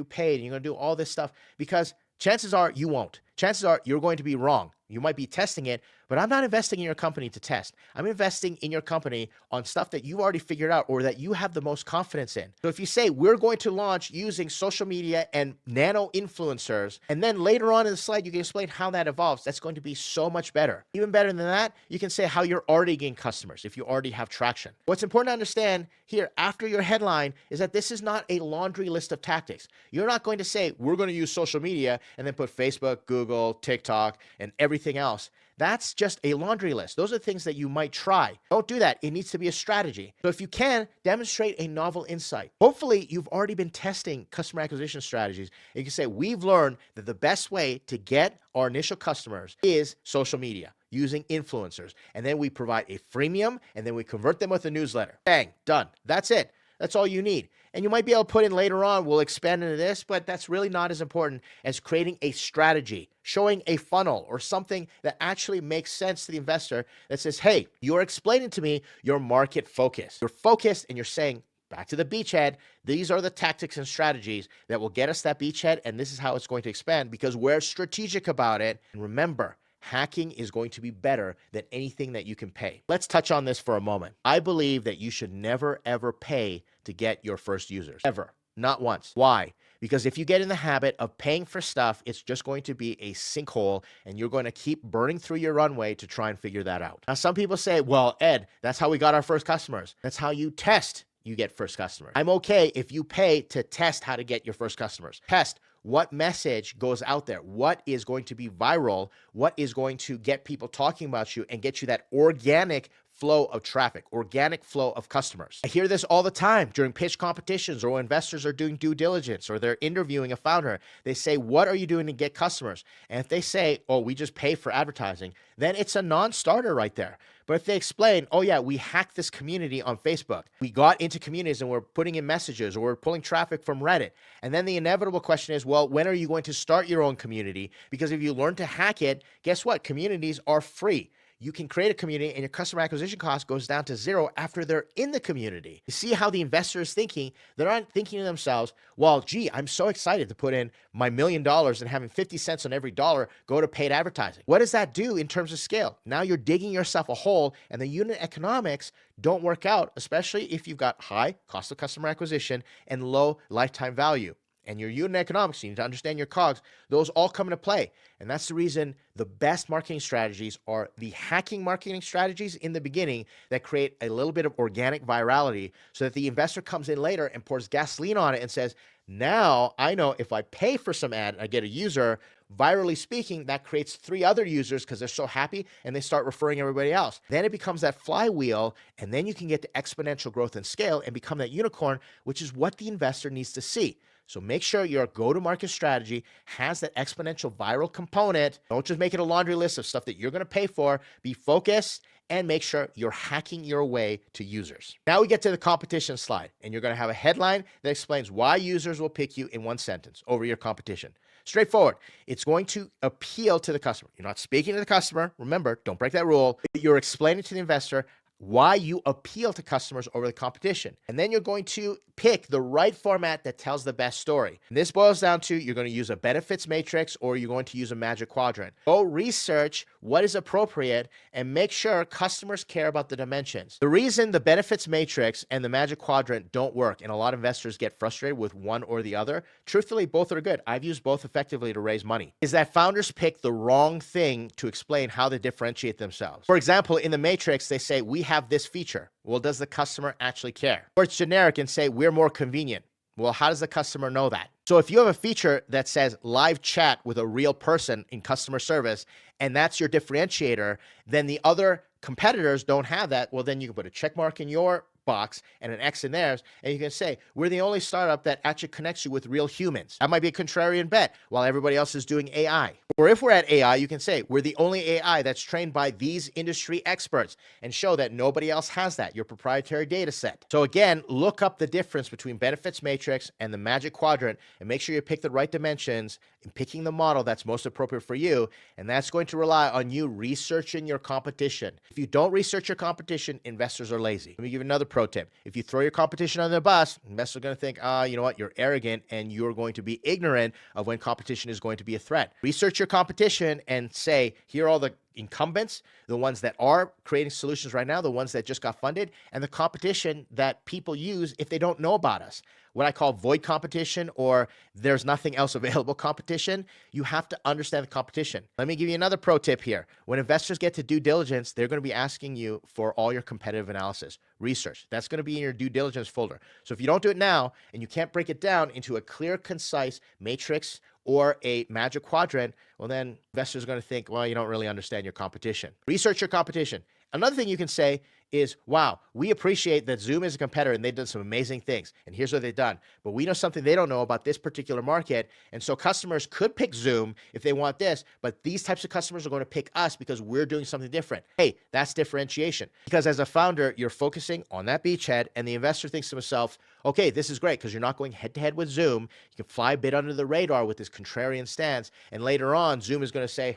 do paid and you're going to do all this stuff, because chances are you won't. Chances are you're going to be wrong. You might be testing it, but I'm not investing in your company to test. I'm investing in your company on stuff that you've already figured out or that you have the most confidence in. So if you say we're going to launch using social media and nano influencers, and then later on in the slide, you can explain how that evolves, that's going to be so much better. Even better than that, you can say how you're already getting customers if you already have traction. What's important to understand here after your headline is that this is not a laundry list of tactics. You're not going to say we're going to use social media and then put Facebook, Google, TikTok, and everything else. That's just a laundry list. Those are things that you might try. Don't do that. It needs to be a strategy. So if you can, demonstrate a novel insight. Hopefully, you've already been testing customer acquisition strategies. And you can say, we've learned that the best way to get our initial customers is social media, using influencers. And then we provide a freemium, and then we convert them with a newsletter. Bang, done. That's it. That's all you need. And you might be able to put in later on, we'll expand into this, but that's really not as important as creating a strategy, showing a funnel or something that actually makes sense to the investor that says, hey, you're explaining to me your market focus. You're focused and you're saying, back to the beachhead, these are the tactics and strategies that will get us that beachhead, and this is how it's going to expand because we're strategic about it. And remember, hacking is going to be better than anything that you can pay. Let's touch on this for a moment. I believe that you should never, ever pay to get your first users. Ever. Not once. Why? Because if you get in the habit of paying for stuff, it's just going to be a sinkhole, and you're going to keep burning through your runway to try and figure that out. Now, some people say, well, Ed, that's how we got our first customers. That's how you test. You get first customers. I'm okay if you pay to test how to get your first customers. Test what message goes out there, what is going to be viral, what is going to get people talking about you and get you that organic flow of traffic, organic flow of customers. I hear this all the time during pitch competitions or when investors are doing due diligence or they're interviewing a founder. They say, what are you doing to get customers? And if they say, oh, we just pay for advertising, then it's a non-starter right there. But if they explain, oh yeah, we hacked this community on Facebook. We got into communities and we're putting in messages or we're pulling traffic from Reddit. And then the inevitable question is, well, when are you going to start your own community? Because if you learn to hack it, guess what? Communities are free. You can create a community and your customer acquisition cost goes down to zero after they're in the community. You see how the investor is thinking? They're not thinking to themselves, well, gee, I'm so excited to put in my $1 million and having 50 cents on every dollar go to paid advertising. What does that do in terms of scale? Now you're digging yourself a hole and the unit economics don't work out, especially if you've got high cost of customer acquisition and low lifetime value. And your unit economics, you need to understand your COGS, those all come into play. And that's the reason the best marketing strategies are the hacking marketing strategies in the beginning that create a little bit of organic virality so that the investor comes in later and pours gasoline on it and says, now I know if I pay for some ad and I get a user, virally speaking, that creates 3 other users because they're so happy and they start referring everybody else. Then it becomes that flywheel, and then you can get to exponential growth and scale and become that unicorn, which is what the investor needs to see. So make sure your go-to-market strategy has that exponential viral component. Don't just make it a laundry list of stuff that you're going to pay for. Be focused and make sure you're hacking your way to users. Now we get to the competition slide, and you're going to have a headline that explains why users will pick you in one sentence over your competition. Straightforward. It's going to appeal to the customer. You're not speaking to the customer. Remember, don't break that rule. You're explaining to the investor why you appeal to customers over the competition. And then you're going to pick the right format that tells the best story. And this boils down to you're going to use a benefits matrix or you're going to use a magic quadrant. Go research what is appropriate and make sure customers care about the dimensions. The reason the benefits matrix and the magic quadrant don't work, and a lot of investors get frustrated with one or the other, truthfully, both are good. I've used both effectively to raise money, is that founders pick the wrong thing to explain how they differentiate themselves. For example, in the matrix, they say, we have this feature. Well, does the customer actually care? Or it's generic and say, we're more convenient. Well, how does the customer know that? So if you have a feature that says live chat with a real person in customer service, and that's your differentiator, then the other competitors don't have that. Well, then you can put a check mark in your box and an X in theirs, and you can say, we're the only startup that actually connects you with real humans. That might be a contrarian bet while everybody else is doing AI. Or if we're at AI, you can say, we're the only AI that's trained by these industry experts, and show that nobody else has that, your proprietary data set. So again, look up the difference between benefits matrix and the magic quadrant, and make sure you pick the right dimensions in picking the model that's most appropriate for you. And that's going to rely on you researching your competition. If you don't research your competition, investors are lazy. Let me give you another pro tip. If you throw your competition on the bus, investors are going to think, you know what, you're arrogant, and you're going to be ignorant of when competition is going to be a threat. Research your competition and say, here are all the incumbents, the ones that are creating solutions right now, the ones that just got funded, and the competition that people use if they don't know about us. What I call void competition, or there's nothing else available competition. You have to understand the competition. Let me give you another pro tip here. When investors get to due diligence, they're going to be asking you for all your competitive analysis, research. That's going to be in your due diligence folder. So if you don't do it now and you can't break it down into a clear, concise matrix or a magic quadrant, well, then investors are going to think, well, you don't really understand your competition. Research your competition. Another thing you can say is, wow, we appreciate that Zoom is a competitor and they've done some amazing things, and here's what they've done. But we know something they don't know about this particular market, and so customers could pick Zoom if they want this, but these types of customers are going to pick us because we're doing something different. Hey, that's differentiation. Because as a founder, you're focusing on that beachhead, and the investor thinks to himself, okay, this is great because you're not going head-to-head with Zoom. You can fly a bit under the radar with this contrarian stance, and later on, Zoom is going to say,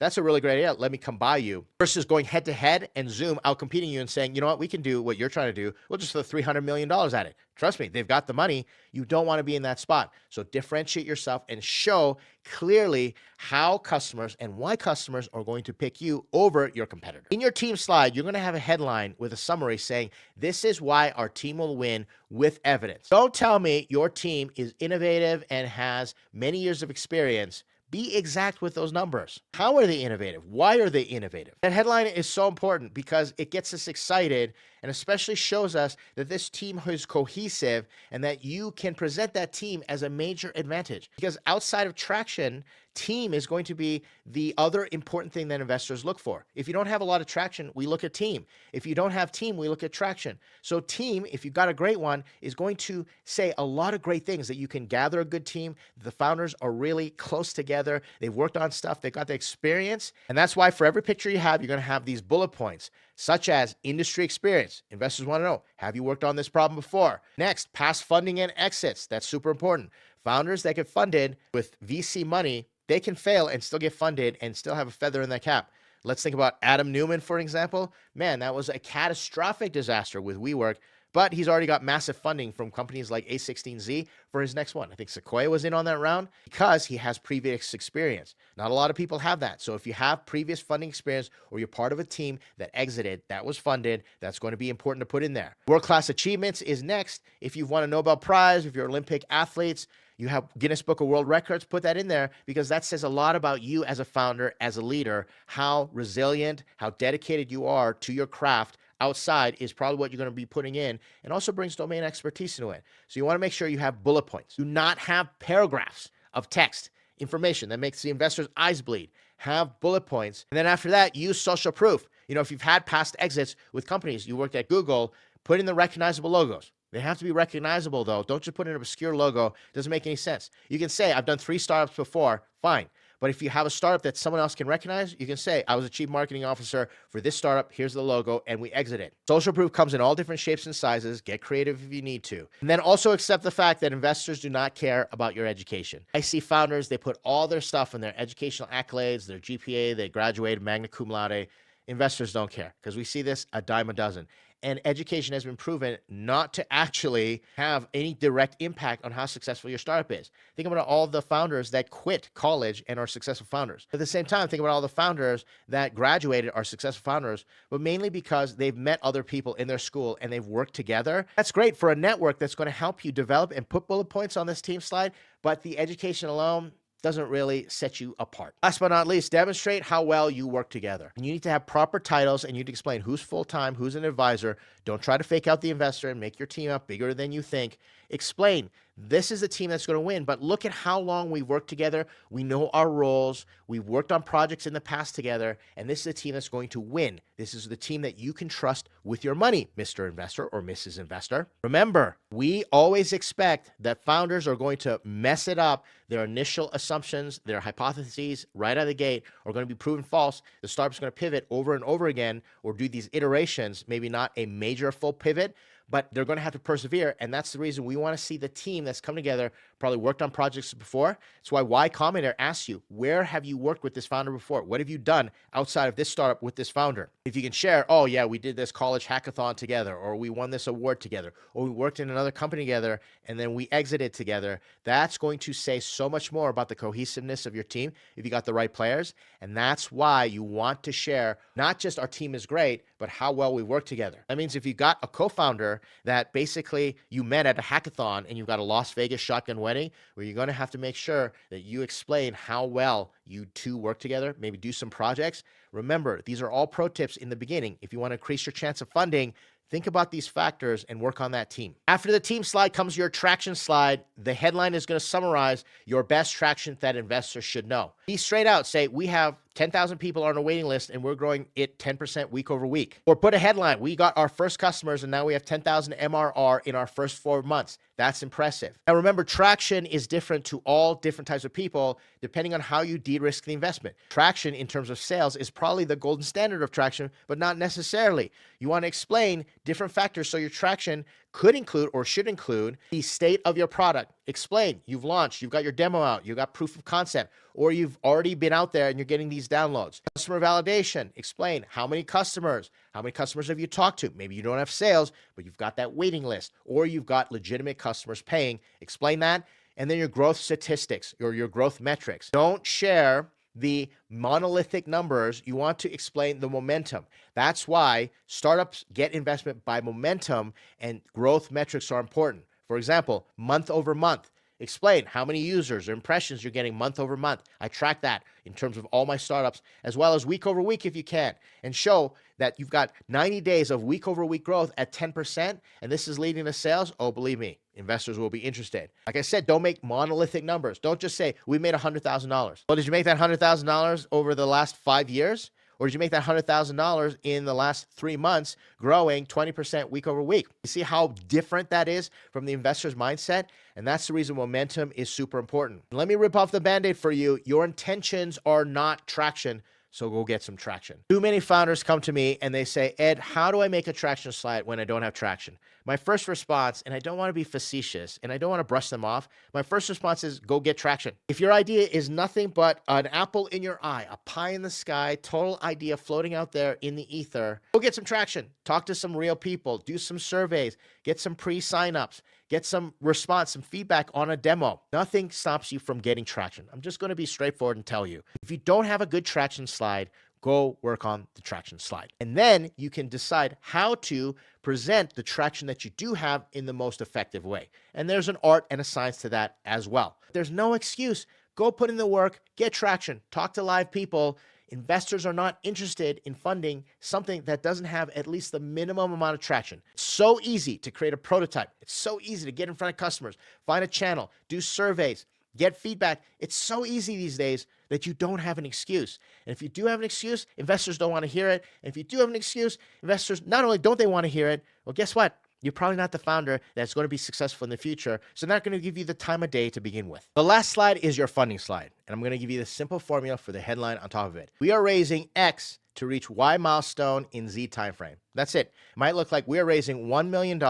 that's a really great idea. Let me come buy you. Versus going head to head and Zoom outcompeting you and saying, you know what, we can do what you're trying to do. We'll just throw $300 million at it. Trust me, they've got the money. You don't want to be in that spot. So differentiate yourself and show clearly how customers and why customers are going to pick you over your competitor. In your team slide, you're going to have a headline with a summary saying, this is why our team will win with evidence. Don't tell me your team is innovative and has many years of experience. Be exact with those numbers. How are they innovative? Why are they innovative? That headline is so important because it gets us excited and especially shows us that this team is cohesive and that you can present that team as a major advantage. Because outside of traction, team is going to be the other important thing that investors look for. If you don't have a lot of traction, we look at team. If you don't have team, we look at traction. So team, if you've got a great one, is going to say a lot of great things, that you can gather a good team. The founders are really close together. They've worked on stuff. They've got the experience. And that's why for every picture you have, you're going to have these bullet points, such as industry experience. Investors want to know, have you worked on this problem before? Next, past funding and exits. That's super important. Founders that get funded with VC money, they can fail and still get funded and still have a feather in their cap. Let's think about Adam Neumann, for example. Man, that was a catastrophic disaster with WeWork, but he's already got massive funding from companies like A16Z for his next one. I think Sequoia was in on that round because he has previous experience. Not a lot of people have that. So if you have previous funding experience or you're part of a team that exited, that was funded, that's going to be important to put in there. World-class achievements is next. If you've won a Nobel Prize, if you're Olympic athletes, you have Guinness Book of World Records, put that in there because that says a lot about you as a founder, as a leader, how resilient, how dedicated you are to your craft. Outside is probably what you're going to be putting in, and also brings domain expertise into it. So you want to make sure you have bullet points. Do not have paragraphs of text, information that makes the investor's eyes bleed. Have bullet points. And then after that, use social proof. You know, if you've had past exits with companies, you worked at Google, put in the recognizable logos. They have to be recognizable, though. Don't just put in an obscure logo. It doesn't make any sense. You can say, I've done 3 startups before. Fine. But if you have a startup that someone else can recognize, you can say, I was a chief marketing officer for this startup. Here's the logo, and we exited. Social proof comes in all different shapes and sizes. Get creative if you need to. And then also accept the fact that investors do not care about your education. I see founders, they put all their stuff in their educational accolades, their GPA, they graduated magna cum laude. Investors don't care because we see this a dime a dozen. And education has been proven not to actually have any direct impact on how successful your startup is. Think about all the founders that quit college and are successful founders. At the same time, think about all the founders that graduated are successful founders, but mainly because they've met other people in their school and they've worked together. That's great for a network that's going to help you develop and put bullet points on this team slide, but the education alone doesn't really set you apart. Last but not least, demonstrate how well you work together. And you need to have proper titles and you need to explain who's full-time, who's an advisor. Don't try to fake out the investor and make your team up bigger than you think. Explain, this is the team that's going to win, but look at how long we've worked together. We know our roles. We've worked on projects in the past together, and this is the team that's going to win. This is the team that you can trust with your money, Mr. Investor or Mrs. Investor. Remember, we always expect that founders are going to mess it up. Their initial assumptions, their hypotheses right out of the gate are going to be proven false. The startup's going to pivot over and over again or do these iterations, maybe not a major full pivot, but they're going to have to persevere. And that's the reason we want to see the team that's come together, probably worked on projects before. That's why Y Combinator asks you, where have you worked with this founder before? What have you done outside of this startup with this founder? If you can share, oh yeah, we did this college hackathon together, or we won this award together, or we worked in another company together, and then we exited together, that's going to say so much more about the cohesiveness of your team if you got the right players. And that's why you want to share not just our team is great, but how well we work together. That means if you got a co-founder that basically you met at a hackathon and you've got a Las Vegas shotgun wedding, where you're going to have to make sure that you explain how well you two work together, maybe do some projects. Remember, these are all pro tips in the beginning. If you want to increase your chance of funding, think about these factors and work on that team. After the team slide comes your traction slide. The headline is going to summarize your best traction that investors should know. Be straight out, say, we have 10,000 people on a waiting list and we're growing it 10% week over week. Or put a headline, we got our first customers and now we have 10,000 MRR in our first 4 months. That's impressive. Now remember, traction is different to all different types of people depending on how you de-risk the investment. Traction in terms of sales is probably the golden standard of traction, but not necessarily. You want to explain different factors so your traction could include or should include the state of your product. Explain, you've launched, you've got your demo out, you've got proof of concept, or you've already been out there and you're getting these downloads. Customer validation, explain how many customers have you talked to? Maybe you don't have sales, but you've got that waiting list, or you've got legitimate customers paying. Explain that. And then your growth statistics or your growth metrics. Don't share the monolithic numbers. You want to explain the momentum. That's why startups get investment by momentum, and growth metrics are important. For example, month over month. Explain how many users or impressions you're getting month over month. I track that in terms of all my startups, as well as week over week if you can, and show that you've got 90 days of week over week growth at 10%, and this is leading to sales. Oh, believe me, investors will be interested. Like I said, don't make monolithic numbers. Don't just say, we made $100,000. Well, did you make that $100,000 over the last 5 years? Or did you make that $100,000 in the last 3 months, growing 20% week over week? You see how different that is from the investor's mindset? And that's the reason momentum is super important. Let me rip off the Band-Aid for you. Your intentions are not traction, so go get some traction. Too many founders come to me and they say, Ed, how do I make a traction slide when I don't have traction? My first response, and I don't want to be facetious and I don't want to brush them off, my first response is go get traction. If your idea is nothing but an apple in your eye, a pie in the sky, total idea floating out there in the ether, go get some traction. Talk to some real people, do some surveys, get some pre-signups, get some response, some feedback on a demo. Nothing stops you from getting traction. I'm just going to be straightforward and tell you, if you don't have a good traction slide, go work on the traction slide. And then you can decide how to present the traction that you do have in the most effective way. And there's an art and a science to that as well. There's no excuse. Go put in the work, get traction, talk to live people. Investors are not interested in funding something that doesn't have at least the minimum amount of traction. It's so easy to create a prototype. It's so easy to get in front of customers, find a channel, do surveys, get feedback. It's so easy these days that you don't have an excuse. And if you do have an excuse, investors don't want to hear it. And if you do have an excuse, investors, not only don't they want to hear it, well, guess what? You're probably not the founder that's going to be successful in the future, so they're not going to give you the time of day to begin with. The last slide is your funding slide, and I'm going to give you the simple formula for the headline on top of it. We are raising X to reach Y milestone in Z timeframe. That's it. It might look like we're raising $1 million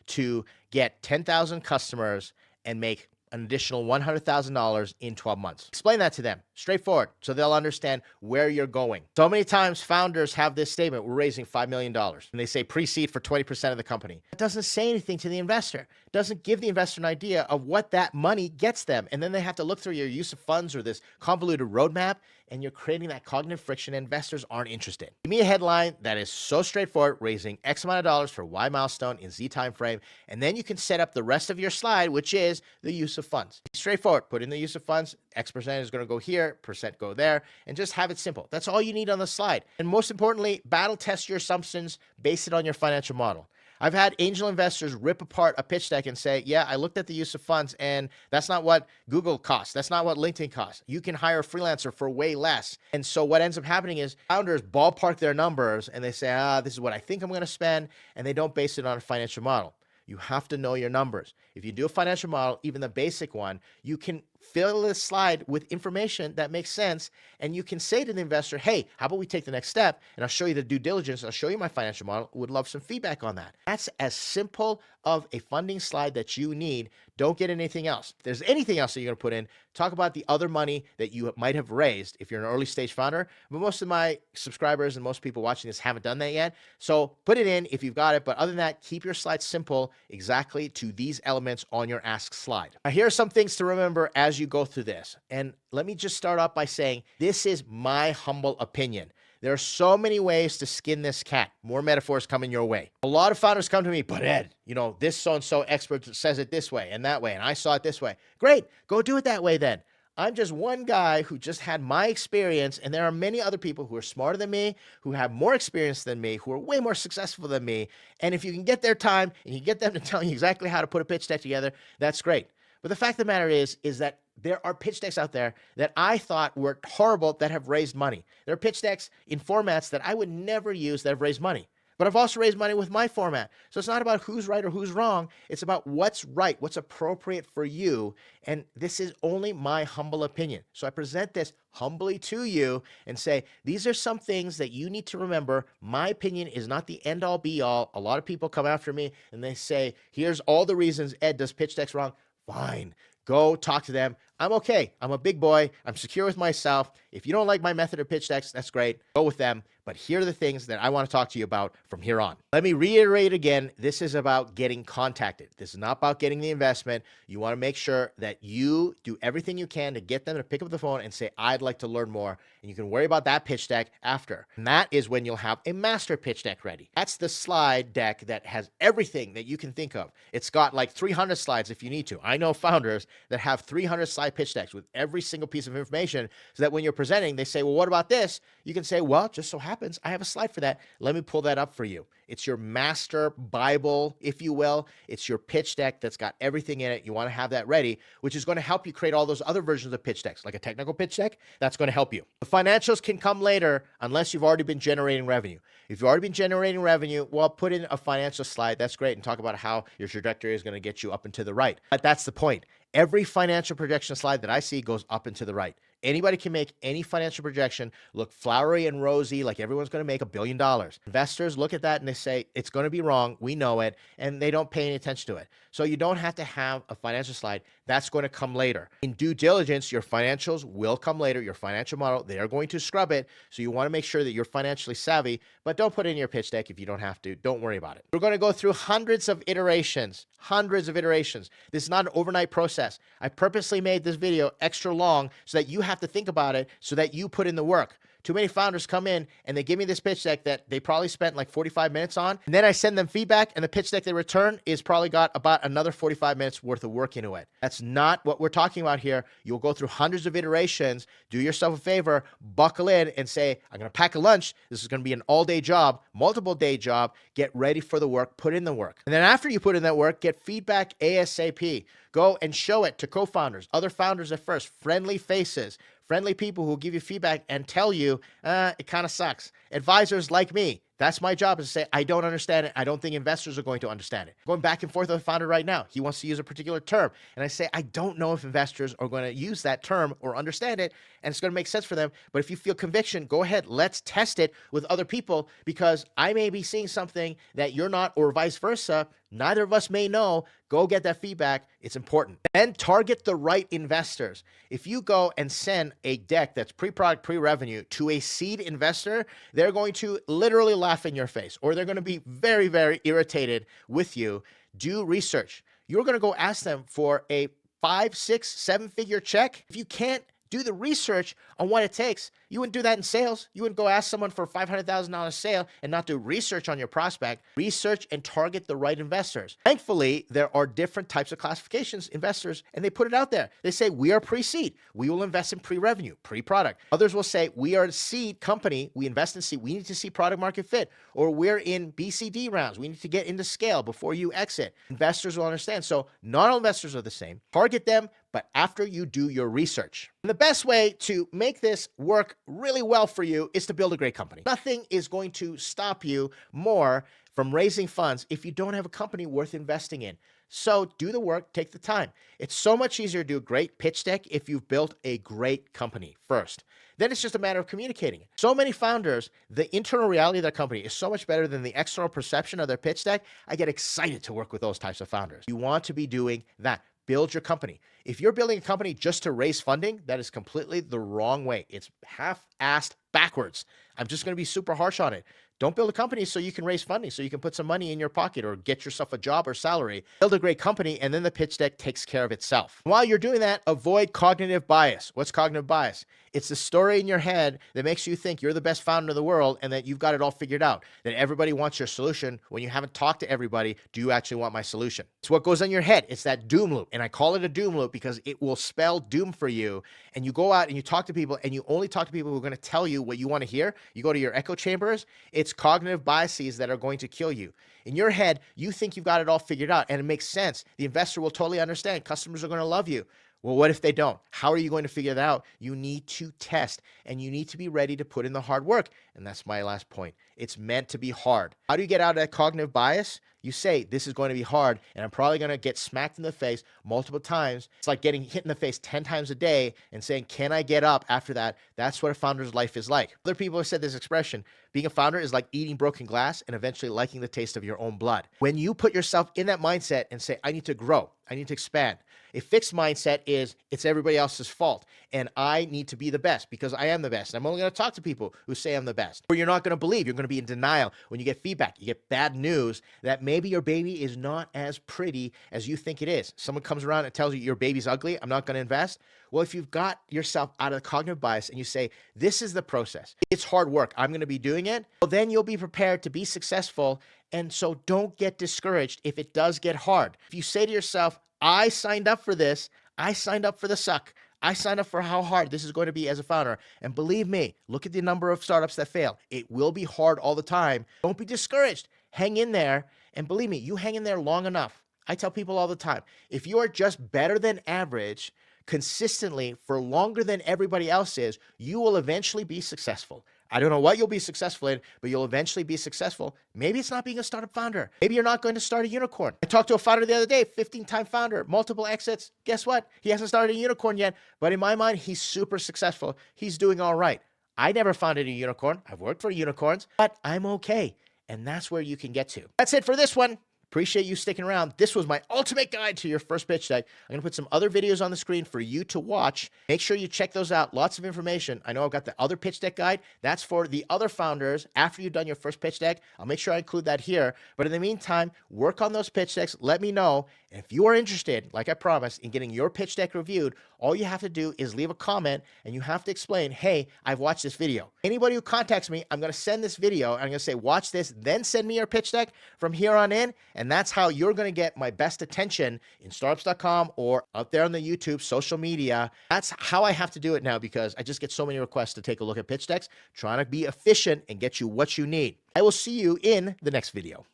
to get 10,000 customers and make an additional $100,000 in 12 months. Explain that to them, straightforward, so they'll understand where you're going. So many times founders have this statement, we're raising $5 million, and they say pre-seed for 20% of the company. It doesn't say anything to the investor. It doesn't give the investor an idea of what that money gets them, and then they have to look through your use of funds or this convoluted roadmap, and you're creating that cognitive friction. Investors aren't interested. Give me a headline that is so straightforward, raising X amount of dollars for Y milestone in Z timeframe, and then you can set up the rest of your slide, which is the use of funds. Straightforward, put in the use of funds, X percent is going to go here, percent go there, and just have it simple. That's all you need on the slide. And most importantly, battle test your assumptions, base it on your financial model. I've had angel investors rip apart a pitch deck and say, yeah, I looked at the use of funds and that's not what Google costs. That's not what LinkedIn costs. You can hire a freelancer for way less. And so what ends up happening is founders ballpark their numbers and they say, this is what I think I'm going to spend. And they don't base it on a financial model. You have to know your numbers. If you do a financial model, even the basic one, you can fill this slide with information that makes sense. And you can say to the investor, hey, how about we take the next step? And I'll show you the due diligence. I'll show you my financial model. Would love some feedback on that. That's as simple of a funding slide that you need. Don't get anything else. If there's anything else that you're going to put in, talk about the other money that you might have raised if you're an early stage founder. But most of my subscribers and most people watching this haven't done that yet. So put it in if you've got it. But other than that, keep your slides simple, exactly to these elements on your ask slide. Now, here are some things to remember as you go through this. And let me just start off by saying, this is my humble opinion. There are so many ways to skin this cat. More metaphors coming your way. A lot of founders come to me, but Ed, this so-and-so expert says it this way and that way, and I saw it this way. Great, go do it that way then. I'm just one guy who just had my experience, and there are many other people who are smarter than me, who have more experience than me, who are way more successful than me. And if you can get their time and you get them to tell you exactly how to put a pitch deck together, that's great. But the fact of the matter is that there are pitch decks out there that I thought were horrible that have raised money. There are pitch decks in formats that I would never use that have raised money. But I've also raised money with my format. So it's not about who's right or who's wrong. It's about what's right, what's appropriate for you. And this is only my humble opinion. So I present this humbly to you and say, these are some things that you need to remember. My opinion is not the end all be all. A lot of people come after me and they say, here's all the reasons Ed does pitch decks wrong. Fine. Go talk to them. I'm okay. I'm a big boy. I'm secure with myself. If you don't like my method of pitch decks, that's great. Go with them. But here are the things that I want to talk to you about from here on. Let me reiterate again. This is about getting contacted. This is not about getting the investment. You want to make sure that you do everything you can to get them to pick up the phone and say, I'd like to learn more. And you can worry about that pitch deck after. And that is when you'll have a master pitch deck ready. That's the slide deck that has everything that you can think of. It's got like 300 slides if you need to. I know founders that have 300 slide pitch decks with every single piece of information so that when you're presenting, they say, well, what about this? You can say, well, just so happens I have a slide for that. Let me pull that up for you. It's your master Bible, if you will. It's your pitch deck that's got everything in it. You want to have that ready, which is going to help you create all those other versions of pitch decks, like a technical pitch deck. That's going to help you. The financials can come later unless you've already been generating revenue. If you've already been generating revenue, well, put in a financial slide. That's great. And talk about how your trajectory is going to get you up and to the right. But that's the point. Every financial projection slide that I see goes up and to the right. Anybody can make any financial projection look flowery and rosy, like everyone's going to make $1 billion. Investors look at that and they say, it's going to be wrong. We know it. And they don't pay any attention to it. So you don't have to have a financial slide. That's going to come later. In due diligence, your financials will come later. Your financial model, they are going to scrub it. So you want to make sure that you're financially savvy, but don't put it in your pitch deck if you don't have to. Don't worry about it. We're going to go through hundreds of iterations. This is not an overnight process. I purposely made this video extra long so that you have to think about it, so that you put in the work. Too many founders come in and they give me this pitch deck that they probably spent like 45 minutes on. And then I send them feedback and the pitch deck they return is probably got about another 45 minutes worth of work into it. That's not what we're talking about here. You'll go through hundreds of iterations. Do yourself a favor, buckle in and say, I'm going to pack a lunch. This is going to be an all-day job, multiple day job. Get ready for the work. Put in the work. And then after you put in that work, get feedback ASAP. Go and show it to co-founders, other founders at first, friendly faces, friendly people who will give you feedback and tell you, it kind of sucks. Advisors like me, that's my job, is to say, I don't understand it. I don't think investors are going to understand it. Going back and forth with a founder right now. He wants to use a particular term. And I say, I don't know if investors are going to use that term or understand it, and it's going to make sense for them. But if you feel conviction, go ahead. Let's test it with other people, because I may be seeing something that you're not, or vice versa. Neither of us may know. Go get that feedback. It's important. Then target the right investors. If you go and send a deck that's pre-product, pre-revenue to a seed investor, they're going to literally laugh in your face, or they're going to be very, very irritated with you. Do research. You're going to go ask them for a 5, 6, 7-figure check. If you can't do the research on what it takes. You wouldn't do that in sales. You wouldn't go ask someone for a $500,000 sale and not do research on your prospect. Research and target the right investors. Thankfully, there are different types of classifications, investors, and they put it out there. They say, we are pre-seed. We will invest in pre-revenue, pre-product. Others will say, we are a seed company. We invest in seed. We need to see product market fit. Or we're in BCD rounds. We need to get into scale before you exit. Investors will understand. So not all investors are the same. Target them, but after you do your research. And the best way to make this work really well for you is to build a great company. Nothing is going to stop you more from raising funds if you don't have a company worth investing in. So do the work, take the time. It's so much easier to do a great pitch deck if you've built a great company first. Then it's just a matter of communicating it. So many founders, the internal reality of their company is so much better than the external perception of their pitch deck. I get excited to work with those types of founders. You want to be doing that. Build your company. If you're building a company just to raise funding, that is completely the wrong way. It's half-assed backwards. I'm just going to be super harsh on it. Don't build a company so you can raise funding, so you can put some money in your pocket or get yourself a job or salary. Build a great company, and then the pitch deck takes care of itself. While you're doing that, avoid cognitive bias. What's cognitive bias? It's the story in your head that makes you think you're the best founder in the world and that you've got it all figured out, that everybody wants your solution when you haven't talked to everybody. Do you actually want my solution? It's what goes on your head. It's that doom loop. And I call it a doom loop because it will spell doom for you. And you go out and you talk to people, and you only talk to people who are going to tell you what you want to hear. You go to your echo chambers. It's cognitive biases that are going to kill you. In your head, you think you've got it all figured out, and it makes sense. The investor will totally understand. Customers are going to love you. Well, what if they don't? How are you going to figure that out? You need to test, and you need to be ready to put in the hard work. And that's my last point. It's meant to be hard. How do you get out of that cognitive bias? You say, this is going to be hard, and I'm probably going to get smacked in the face multiple times. It's like getting hit in the face 10 times a day and saying, can I get up after that? That's what a founder's life is like. Other people have said this expression, being a founder is like eating broken glass and eventually liking the taste of your own blood. When you put yourself in that mindset and say, I need to grow, I need to expand. A fixed mindset is it's everybody else's fault, and I need to be the best because I am the best. I'm only going to talk to people who say I'm the best. Or you're not going to believe. You're going to be in denial when you get feedback. You get bad news that maybe your baby is not as pretty as you think it is. Someone comes around and tells you your baby's ugly, I'm not going to invest. Well, if you've got yourself out of the cognitive bias and you say, this is the process, it's hard work, I'm going to be doing it, well, then you'll be prepared to be successful. And so don't get discouraged if it does get hard. If you say to yourself, I signed up for this, I signed up for the suck, I signed up for how hard this is going to be as a founder. And believe me, look at the number of startups that fail. It will be hard all the time. Don't be discouraged. Hang in there. And believe me, you hang in there long enough. I tell people all the time, if you are just better than average consistently for longer than everybody else is, you will eventually be successful. I don't know what you'll be successful in, but you'll eventually be successful. Maybe it's not being a startup founder. Maybe you're not going to start a unicorn. I talked to a founder the other day, 15-time founder, multiple exits. Guess what? He hasn't started a unicorn yet, but in my mind, he's super successful. He's doing all right. I never founded a unicorn. I've worked for unicorns, but I'm okay. And that's where you can get to. That's it for this one. Appreciate you sticking around. This was my ultimate guide to your first pitch deck. I'm going to put some other videos on the screen for you to watch. Make sure you check those out. Lots of information. I know I've got the other pitch deck guide. That's for the other founders after you've done your first pitch deck. I'll make sure I include that here. But in the meantime, work on those pitch decks. Let me know. And if you are interested, like I promised, in getting your pitch deck reviewed, all you have to do is leave a comment and you have to explain, hey, I've watched this video. Anybody who contacts me, I'm going to send this video and I'm going to say, watch this, then send me your pitch deck from here on in. And that's how you're going to get my best attention in startups.com or out there on the YouTube, social media. That's how I have to do it now because I just get so many requests to take a look at pitch decks, trying to be efficient and get you what you need. I will see you in the next video.